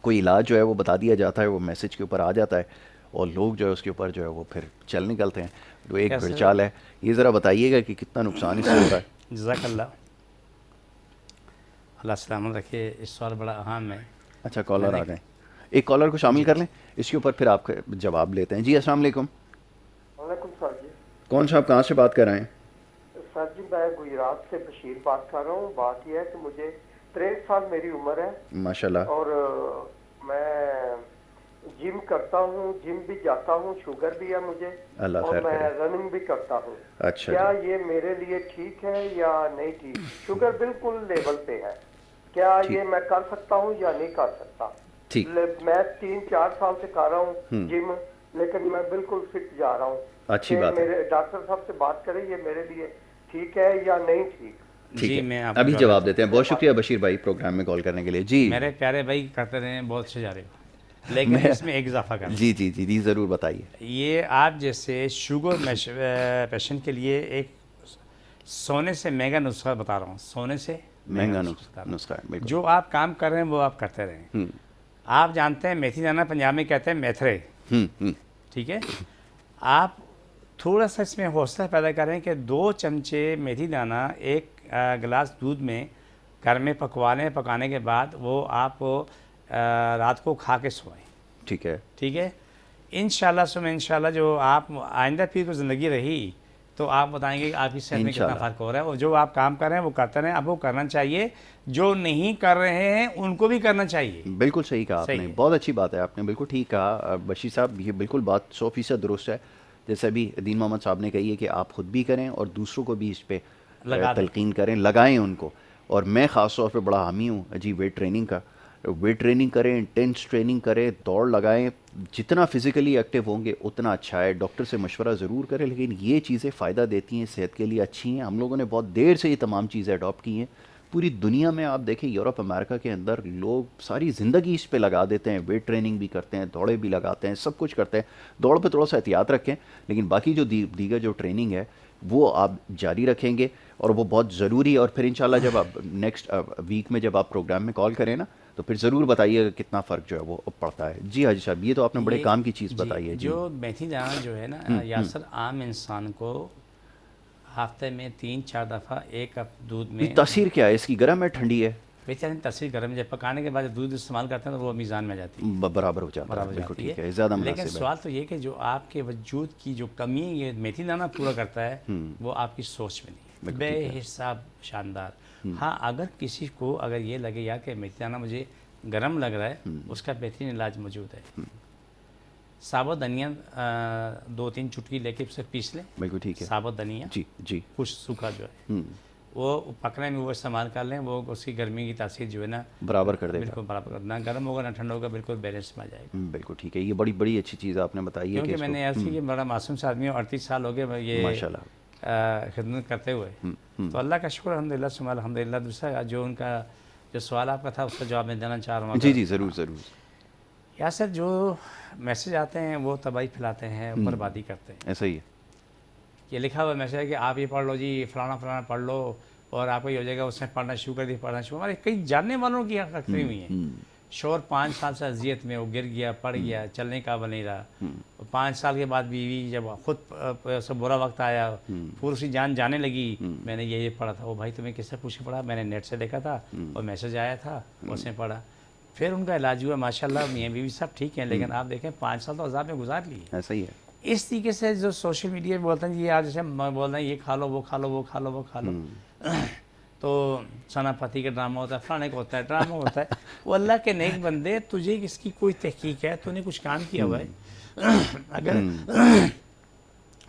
کوئی علاج جو ہے وہ بتا دیا جاتا ہے، وہ میسج کے اوپر آ جاتا ہے، اور لوگ جو ہے اس کے اوپر جو ہے وہ پھر چل نکلتے ہیں. تو ایک بھڑچال ہے. یہ ذرا بتائیے گا کہ کتنا نقصان اس سے ہوتا ہے. جزاک اللہ سلامت رکھے. اس سوال بڑا اہم ہے. اچھا کالر آ گئے، ایک کالر کو شامل کر لیں اس کے اوپر، پھر آپ کا جواب لیتے ہیں. جی السلام علیکم. وعلیکم سر جی. کون صاحب کہاں سے بات کر رہے ہیں؟ سر جی میں گجرات سے بشیر بات کر رہا ہوں. بات یہ ہے کہ مجھے 63 سال میری عمر ہے ماشاءاللہ، اور میں جم کرتا ہوں، جم بھی جاتا ہوں، شوگر بھی ہے مجھے، اللہ اور خیر میں کرے. رننگ بھی کرتا ہوں. اچھا کیا جی. یہ میرے لیے ٹھیک ہے یا نہیں ٹھیک؟ شوگر بالکل لیول پہ ہے، کیا یہ میں کر سکتا ہوں یا نہیں کر سکتا؟ ٹھیک. میں 3-4 سال سے کر رہا ہوں جم، لیکن میں بالکل فٹ جا رہا ہوں. اچھی بات ہے. میرے ڈاکٹر صاحب سے بات کریں یہ میرے لیے ٹھیک ہے یا نہیں ٹھیک؟ ٹھیک جی ہے، میں ابھی جواب دیتے ہیں. بہت شکریہ بشیر بھائی پروگرام میں کال کرنے کے لیے. جی میرے پیارے بھائی کرتے رہے ہیں، بہت اچھے جا رہے ہو، لیکن اس میں ایک اضافہ کرنا. جی جی جی جی ضرور بتائیے. یہ آپ جیسے شوگر پیشنٹ کے لیے ایک سونے سے مہنگا نسخہ بتا رہا ہوں، سونے سے مہنگا نسخہ ہے. بالکل. جو آپ کام کر رہے ہیں وہ آپ کرتے رہیں. آپ جانتے ہیں میتھی دانہ پنجاب میں کہتے ہیں میتھرے، ٹھیک ہے. آپ تھوڑا سا اس میں حوصلہ پیدا کریں کہ 2 چمچے میتھی دانہ ایک گلاس دودھ میں گھر میں پکوا لیں, پکانے کے بعد وہ آپ رات کو کھا کے سوئیں. ٹھیک ہے, ٹھیک ہے, انشاءاللہ سم انشاءاللہ جو آپ آئندہ پھر کو زندگی رہی تو آپ بتائیں گے کہ آپ کی صحت میں کتنا فرق ہو رہا ہے. اور جو آپ کام کر رہے ہیں وہ کرتے رہیں, آپ کو کرنا چاہیے. جو نہیں کر رہے ہیں ان کو بھی کرنا چاہیے. بالکل صحیح کہا آپ نے, بہت اچھی بات ہے, آپ نے بالکل ٹھیک کہا بشیر صاحب, یہ بالکل بات 100% درست ہے. جیسے ابھی دین محمد صاحب نے کہی ہے کہ آپ خود بھی کریں اور دوسروں کو بھی اس پہ تلقین کریں, لگائیں ان کو. اور میں خاص طور پہ بڑا حامی ہوں جی ویٹ ٹریننگ کا. ویٹ ٹریننگ کریں, انٹینس ٹریننگ کریں, دوڑ لگائیں, جتنا فزیکلی ایکٹیو ہوں گے اتنا اچھا ہے. ڈاکٹر سے مشورہ ضرور کریں, لیکن یہ چیزیں فائدہ دیتی ہیں, صحت کے لیے اچھی ہیں. ہم لوگوں نے بہت دیر سے یہ تمام چیزیں اڈاپٹ کی ہیں. پوری دنیا میں آپ دیکھیں, یورپ امریکہ کے اندر لوگ ساری زندگی اس پہ لگا دیتے ہیں, ویٹ ٹریننگ بھی کرتے ہیں, دوڑے بھی لگاتے ہیں, سب کچھ کرتے ہیں. دوڑ پہ تھوڑا سا احتیاط رکھیں, لیکن باقی جو دیگر جو ٹریننگ ہے وہ آپ جاری رکھیں گے اور وہ بہت ضروری ہے. اور پھر انشاءاللہ جب آپ نیکسٹ ویک میں جب آپ پروگرام میں کال کریں نا تو پھر ضرور بتائیے گا کتنا فرق جو ہے وہ پڑتا ہے. جی حاجی صاحب, یہ تو آپ نے بڑے کام کی چیز بتائی ہے. جو میتھی دانہ جو ہے نا یاسر, عام انسان کو ہفتے میں 3-4 دفعہ 1 کپ دودھ میں. تاثیر کیا ہے اس کی, گرم ہے ٹھنڈی ہے؟ بہترین تاثیر گرم ہے. جب پکانے کے بعد دودھ استعمال کرتے ہیں تو وہ میزان میں جاتی ہے, برابر ہو جاتا ہے. بالکل ٹھیک ہے, زیادہ مناسب ہے. لیکن سوال تو یہ کہ جو آپ کے وجود کی جو کمی یہ میتھی دانہ پورا کرتا ہے وہ آپ کی سوچ میں نہیں ہے. بے حساب شاندار. ہاں, اگر کسی کو اگر یہ لگے یا کہ میتھی دانہ مجھے گرم لگ رہا ہے, اس کا بہترین علاج موجود ہے. ثابت دھنیا 2-3 چٹکی لے کے اسے پیس لیں. بالکل ٹھیک ہے. ثابت دھنیا جی جی, خوش سوکھا جو ہے وہ پکنے میں وہ استعمال کر لیں, وہ اس کی گرمی کی تاثیر جو ہے نا برابر کر دے گا. بالکل برابر کر, نہ گرم ہوگا نہ ٹھنڈا ہوگا, بالکل بیلنس میں آ جائے گا. بالکل ٹھیک ہے, یہ بڑی اچھی چیز آپ نے بتائی ہے. کیونکہ میں نے ایسی کہ بڑا معصوم سے آدمی ہوں, 38 سال ہو گئے یہ ماشاءاللہ خدمت کرتے ہوئے, تو اللہ کا شکر الحمدللہ ثم الحمدللہ. دوسرا جو ان کا جو سوال آپ کا تھا اس کا جواب میں دینا چاہ رہا ہوں. جی جی ضرور ضرور. یاسر, جو میسیج آتے ہیں وہ تباہی پھیلاتے ہیں, بربادی کرتے ہیں. ایسا ہی ہے. یہ لکھا ہوا میسیج ہے کہ آپ یہ پڑھ لو جی, فلانا پڑھ لو اور آپ کو یہ ہو جائے گا. اس نے پڑھنا شروع کر دی, ہمارے کئی جاننے والوں کی رکھتی ہوئی ہیں. شور 5 سال سے اذیت میں, وہ گر گیا, پڑ گیا, چلنے کا بن نہیں رہا. 5 سال کے بعد بیوی جب خود سے برا وقت آیا, پھر اسی جان جانے لگی, میں نے یہ پڑھا تھا. وہ بھائی تمہیں کس سے پوچھ کے پڑھا؟ میں نے نیٹ سے دیکھا تھا اور میسیج آیا تھا, اس نے پڑھا. پھر ان کا علاج ہوا, ماشاءاللہ میاں بیوی سب ٹھیک ہیں. لیکن آپ دیکھیں 5 سال تو عذاب میں گزار لیے. ایسا ہی ہے. اس طریقے سے جو سوشل میڈیا پہ بولتے ہیں جی آج جیسے بول رہے ہیں یہ کھا لو, وہ کھا لو, وہ کھا لو, وہ کھا لو, تو ثنا پتی کا ڈرامہ ہوتا ہے, فلانے کا ہوتا ہے, ڈرامہ ہوتا ہے. وہ اللہ کے نیک بندے, تجھے اس کی کوئی تحقیق ہے؟ تو نے کچھ کام کیا ہوا ہے؟ اگر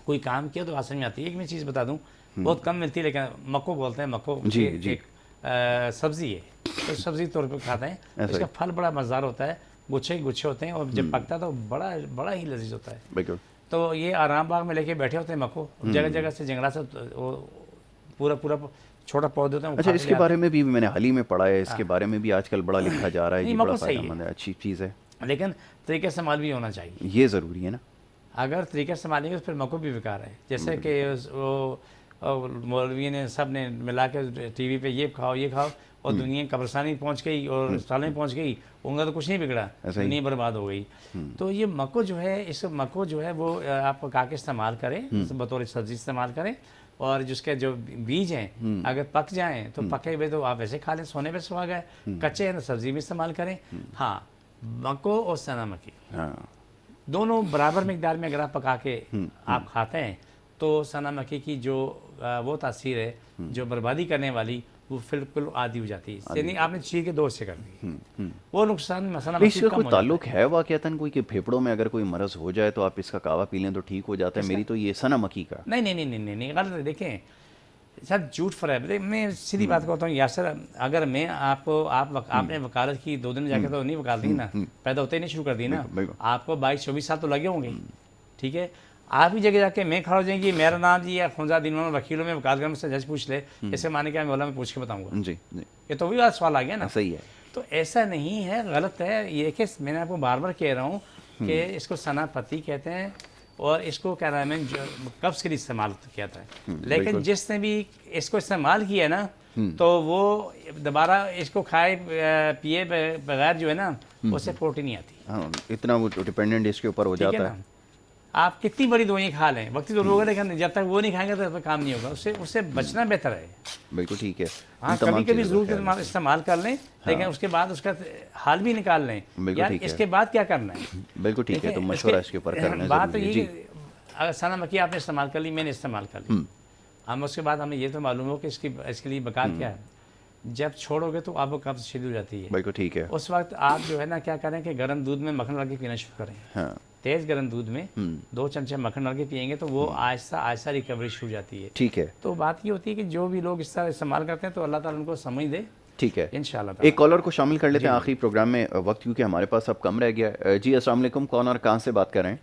کوئی کام کیا تو آسان میں آتی ہے. ایک میں چیز بتا دوں, بہت کم ملتی ہے لیکن مکو بولتے ہیں, مکو ایک سبزی ہے, تو سبزی طور پہ کھاتے ہیں. اس کا پھل بڑا مزیدار ہوتا ہے, گچھے ہوتے ہیں, اور جب پکتا ہے تو بڑا ہی لذیذ ہوتا ہے. تو یہ آرام باغ میں لے کے بیٹھے ہوتے ہیں مکو, جگہ جگہ سے جنگلات سے پورا چھوٹا پودے ہوتے ہیں. اچھا, اس کے بارے میں بھی میں نے حال ہی میں پڑھا ہے, اس کے بارے میں بھی آج کل بڑا لکھا جا رہا ہے. بڑا فائدہ مند ہے, اچھی چیز ہے, لیکن طریقہ استعمال بھی ہونا چاہیے. یہ ضروری ہے نا. اگر طریقہ استعمال نہیں تو پھر مکو بھی بیکار ہے. جیسے کہ وہ مولوی نے سب نے ملا کے ٹی وی پہ یہ کھاؤ اور دنیا قبرستانی پہنچ گئی اور اسپتال میں پہنچ گئی, ان کا تو کچھ نہیں بگڑا, دنیا برباد ہو گئی. تو یہ مکو جو ہے, اس مکو جو ہے وہ آپ پکا کے استعمال کریں, بطور سبزی استعمال کریں. اور جس کے جو بیج ہیں اگر پک جائیں تو پکے ہوئے تو آپ ایسے کھا لیں, سونے پہ سوا گئے. کچے ہیں تو سبزی بھی استعمال کریں. ہاں, مکو اور سنا مکی دونوں برابر مقدار میں اگر آپ پکا کے آپ کھاتے ہیں تو سنا مکی کی جو وہ تاثیر ہے جو بربادی کرنے والی, وہ بالکل عادی ہو جاتی ہے. یعنی آپ نے چیر کے 2 سے کر دی, وہ نقصان مسئلہ اس کا کوئی تعلق ہے واقعتاً کوئی کہ پھیپڑوں میں اگر کوئی مرض ہو جائے تو آپ اس کا کہوا پی لیں تو ٹھیک ہو جاتا ہے؟ میری تو یہ سنا مکی کا. نہیں غلط ہے. دیکھیں سر, جھوٹ فریب. میں سیدھی بات کرتا ہوں یاسر, اگر میں آپ نے وکالت کی 2 دن جا کے تو نہیں وکالت دی نا, پیدا ہوتے ہی نہیں شروع کر دی نا. آپ کو 22-24 سال تو لگے ہوں گے, ٹھیک ہے. آپ ہی جگہ جا کے میں کھڑا ہو جائیں گی, میرا نام جی یا خنزہ دین وکیلوں میں وکالت کرنے سے جج پوچھ لے, اسے مانے کیا میں مولا میں پوچھ کے بتاؤں گا. جی یہ تو بھی بات سوال آ گیا نا. صحیح ہے. تو ایسا نہیں ہے, غلط ہے. یہ کہ میں نے آپ کو بار بار کہہ رہا ہوں کہ اس کو سنا پتی کہتے ہیں اور اس کو کیا نام ہے قبض کے لیے استعمال کیا تھا. لیکن جس نے بھی اس کو استعمال کیا نا تو وہ دوبارہ اس کو کھائے پیے بغیر جو ہے نا, اس سے پروٹین نہیں آتی. اتنا وہ ڈیپینڈنٹ اس کے اوپر ہو جاتا ہے. آپ کتنی بڑی دوائیں کھا لیں وقتی تو روگ لیکن جب تک وہ نہیں کھائیں گے تو کام نہیں ہوگا. اس سے بچنا بہتر ہے. بالکل ٹھیک ہے. ہاں کبھی کبھی ضرور استعمال کر لیں لیکن اس کے بعد اس کا حال بھی نکال لیں یار اس کے بعد کیا کرنا ہے. بالکل ٹھیک ہے. تو مشورہ اس کے اوپر کرنا ہے. بات تو یہ اگر ثنا مکھی آپ نے استعمال کر لی میں نے استعمال کر لی ہم اس کے بعد ہمیں یہ تو معلوم ہو کہ اس کے لیے بکار کیا ہے. جب چھوڑو گے تو آپ کو قبض شروع ہو جاتی ہے. بالکل ٹھیک ہے. اس وقت آپ جو ہے نا کیا کریں کہ گرم دودھ میں مکھن ڈال کے پینا شروع کریں. تیز گرم دودھ میں 2 چمچے مکھن ڈال کے پیئیں گے تو وہ آہستہ آہستہ ریکوری شروع ہو جاتی ہے. ٹھیک ہے. تو بات یہ ہوتی ہے کہ جو بھی لوگ اس طرح استعمال کرتے ہیں تو اللہ تعالیٰ ان کو سمجھ دے. ٹھیک ہے انشاءاللہ. ایک کالر کو شامل کر لیتے ہیں آخری پروگرام میں وقت کیونکہ ہمارے پاس اب کم رہ گیا. جی السلام علیکم. کون اور کہاں سے بات کر رہے ہیں؟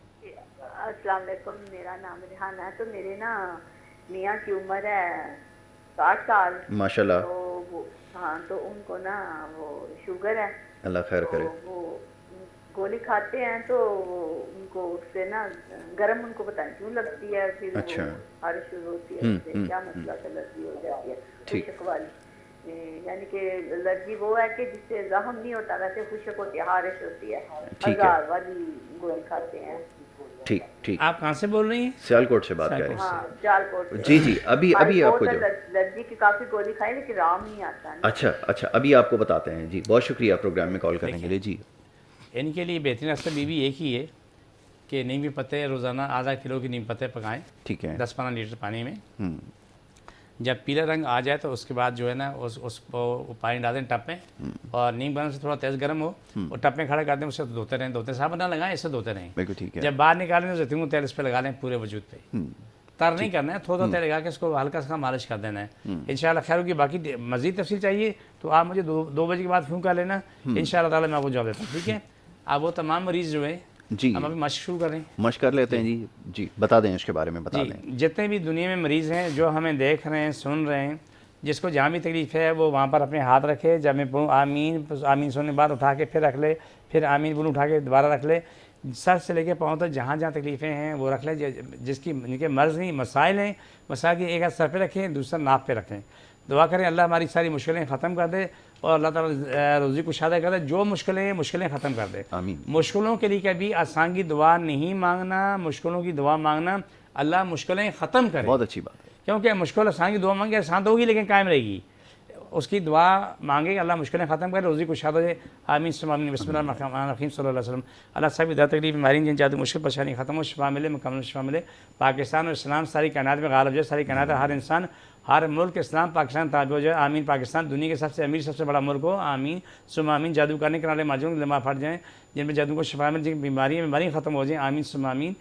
السلام علیکم. میرا نام ریحانہ ہے. تو میرے نا میاں کی عمر ہے 60 سال. ماشاء اللہ. ہاں تو ان کو نا وہ شوگر ہے. اللہ خیر کرے. وہ گولی کھاتے ہیں تو ان کو اس سے نا گرم ان کو پتہ نہیں کیوں لگتی ہے. پھر اچھا خارش شروع ہوتی ہے. اس سے کیا مسئلہ سے الرجی ہو جاتی ہے خشک والی. یعنی کہ الرجی وہ ہے کہ جس سے زخم نہیں ہوتا ویسے خشک ہوتی ہے خارش ہوتی ہے. ہزار والی گولی کھاتے ہیں. ٹھیک ٹھیک. آپ کہاں سے بول رہی ہیں؟ سیالکوٹ سے بات کر رہے ہیں. ہاں سیالکوٹ سے. جی جی ابھی آپ کو جو الرجی کی کافی گولی کھائی لیکن آرام نہیں آتا. اچھا ابھی آپ کو بتاتے ہیں. جی بہت شکریہ پروگرام میں کال کرنے کے لیے. جی ان کے لیے بہترین راستہ بھی ایک ہی ہے کہ نیمی پتے روزانہ آدھا کلو کی نیم پتے پکائیں. ٹھیک ہے. 10-15 لیٹر پانی میں. جب پیلا رنگ آ جائے تو اس کے بعد جو ہے نا اس پانی ڈال دیں ٹپ میں اور نیم گرم سے تھوڑا تیز گرم ہو اور ٹپ میں کھڑا کر دیں. اس سے دھوتے رہیں صابن نہ لگائیں اس سے دھوتے رہیں. بالکل ٹھیک ہے. جب باہر نکالیں تو زیتون کا تیل اس پہ لگا لیں پورے وجود پہ. تر نہیں کرنا ہے تھوڑا تیل لگا کے اس کو ہلکا سا مالش کر دینا ہے. انشاءاللہ خیر ہوگی. باقی مزید تفصیل چاہیے تو آپ مجھے 2 بجے کے بعد فون کر لینا. انشاءاللہ تعالیٰ میں آپ کو جواب دیتا ہوں. ٹھیک ہے. اب وہ تمام مریض جو ہیں جی ہم ابھی مشق شروع کریں. مشق کر لیتے ہیں. جی جی بتا دیں اس کے بارے میں بتا دیں. جتنے بھی دنیا میں مریض ہیں جو ہمیں دیکھ رہے ہیں سن رہے ہیں جس کو جہاں بھی تکلیف ہے وہ وہاں پر اپنے ہاتھ رکھے. جب میں پڑھوں آمین آمین سننے بعد اٹھا کے پھر رکھ لے. پھر آمین بولوں اٹھا کے دوبارہ رکھ لے. سر سے لے کے پاؤں تک جہاں جہاں تکلیفیں ہیں وہ رکھ لیں. جس کی ان کے مرض نہیں مسائل ہیں مسائل کی ایک ہاتھ سر پہ رکھیں دوسرا ناف پہ رکھیں. دعا کریں اللہ ہماری ساری مشکلیں ختم کر دے اور اللہ تعالیٰ روزی کو شادہ کر دے. جو مشکلیں ختم کر دے. آمین. مشکلوں کے لیے کبھی آسان کی دعا نہیں مانگنا. مشکلوں کی دعا مانگنا اللہ مشکلیں ختم کرے. بہت اچھی بات ہے. کیونکہ مشکل آسان کی دعا مانگے آسان تو ہوگی لیکن قائم رہے گی. اس کی دعا مانگے اللہ مشکلیں ختم کرے روزی کو شاد ہو جائے. آمین ثم آمین. بسم اللہ الرحمن الرحیم صلی اللہ علیہ وسلم. اللہ سبھی در تکلیف بیماری جن چاہتے مشکل پریشانی ختم ہو شفا ملے مکمل شفا ملے. پاکستان اور اسلام ساری کائنات میں غالب ہو جائے. ساری کائنات ہر انسان ہر ملک اسلام پاکستان تابع ہو جائے. آمین. پاکستان دنیا کے سب سے امیر سب سے بڑا ملک ہو. آمین ثم آمین. جادو کرنے کے والے ماجروں کے دماغ پھٹ جائیں جن میں جادو کو شفا مل جن بیماریاں ختم ہو جائیں. آمین ثم آمین.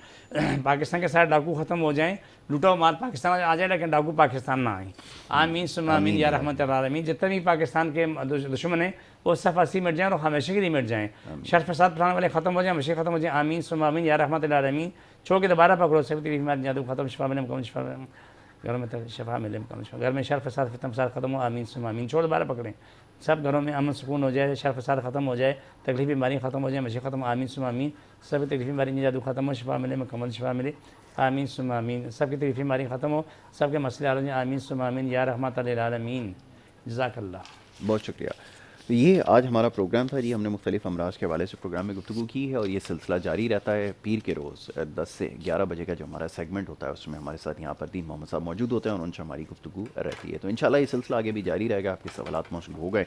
پاکستان کے سارے ڈاکو ختم ہو جائیں. لوٹا مال پاکستان آ جائے لیکن ڈاکو پاکستان نہ آئیں. آمین ثم آمین یا رحمت العالمین. جتنے بھی پاکستان کے دشمن ہیں وہ صفاسی مٹ جائیں اور ہمیشہ کے لیے مٹ جائیں. شر فساد پھیلانے والے ختم ہو جائیں ہمیشہ ختم ہو جائیں. آمین ثم آمین یا رحمت العالمین. چھوڑ کے دوبارہ پکڑو سب بیماری جادو ختم شفا ملے مکمل شفا ملے. گھروں میں شفا ملے مکمل شفا. گھر میں شر فساد فتنہ فساد ختم ہو. آمین ثم آمین. چھوڑ دوبارہ پکڑیں. سب گھروں میں امن سکون ہو جائے. شر فساد ختم ہو جائے. تکلیف بیماری ختم ہو جائے ہمیشہ ختم. آمین ثم آمین. سب تکلیف بیماری جادو ختم ہو شفا ملے مکمل شفا ملے. آمین ثم آمین. سب کی تکلیف بیماری ختم ہو سب کے مسئلے حل ہو جائیں. آمین ثم آمین یا رحمت للعالمین. جزاک اللہ. بہت شکریہ. تو یہ آج ہمارا پروگرام تھا. جی ہم نے مختلف امراض کے حوالے سے پروگرام میں گفتگو کی ہے اور یہ سلسلہ جاری رہتا ہے. پیر کے روز 10 سے 11 بجے کا جو ہمارا سیگمنٹ ہوتا ہے اس میں ہمارے ساتھ یہاں پر دین محمد صاحب موجود ہوتے ہیں اور ان سے ہماری گفتگو رہتی ہے. تو انشاءاللہ یہ سلسلہ آگے بھی جاری رہے گا. آپ کے سوالات موصول ہو گئے.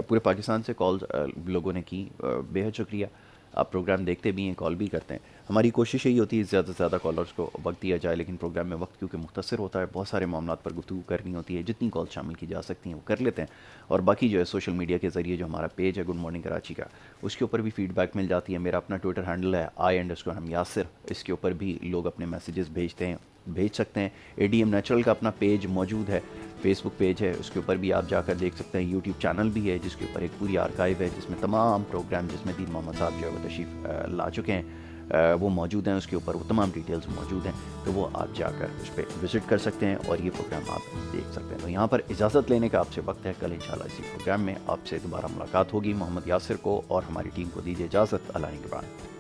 پورے پاکستان سے کال لوگوں نے کی. بے حد شکریہ. آپ پروگرام دیکھتے بھی ہیں کال بھی کرتے ہیں. ہماری کوشش یہی ہوتی ہے زیادہ سے زیادہ کالرز کو وقت دیا جائے لیکن پروگرام میں وقت کیونکہ مختصر ہوتا ہے بہت سارے معاملات پر گفتگو کرنی ہوتی ہے. جتنی کال شامل کی جا سکتی ہیں وہ کر لیتے ہیں. اور باقی جو ہے سوشل میڈیا کے ذریعے جو ہمارا پیج ہے گڈ مارننگ کراچی کا اس کے اوپر بھی فیڈ بیک مل جاتی ہے. میرا اپنا ٹویٹر ہینڈل ہے I_Yasir. اس کے اوپر بھی لوگ اپنے میسیجز بھیج سکتے ہیں. ADM نیچرل کا اپنا پیج موجود ہے. فیس بک پیج ہے اس کے اوپر بھی آپ جا کر دیکھ سکتے ہیں. یوٹیوب چینل بھی ہے جس کے اوپر ایک پوری آرکائیو ہے جس میں تمام پروگرام جس میں دین محمد صاحب جو ہے وہ تشریف لا چکے ہیں وہ موجود ہیں. اس کے اوپر وہ تمام ڈیٹیلز موجود ہیں تو وہ آپ جا کر اس پہ وزٹ کر سکتے ہیں اور یہ پروگرام آپ دیکھ سکتے ہیں. تو یہاں پر اجازت لینے کا آپ سے وقت ہے. کل انشاءاللہ اسی پروگرام میں آپ سے دوبارہ ملاقات ہوگی. محمد یاسر کو اور ہماری ٹیم کو دیجیے اجازت. اللہ نگہبان.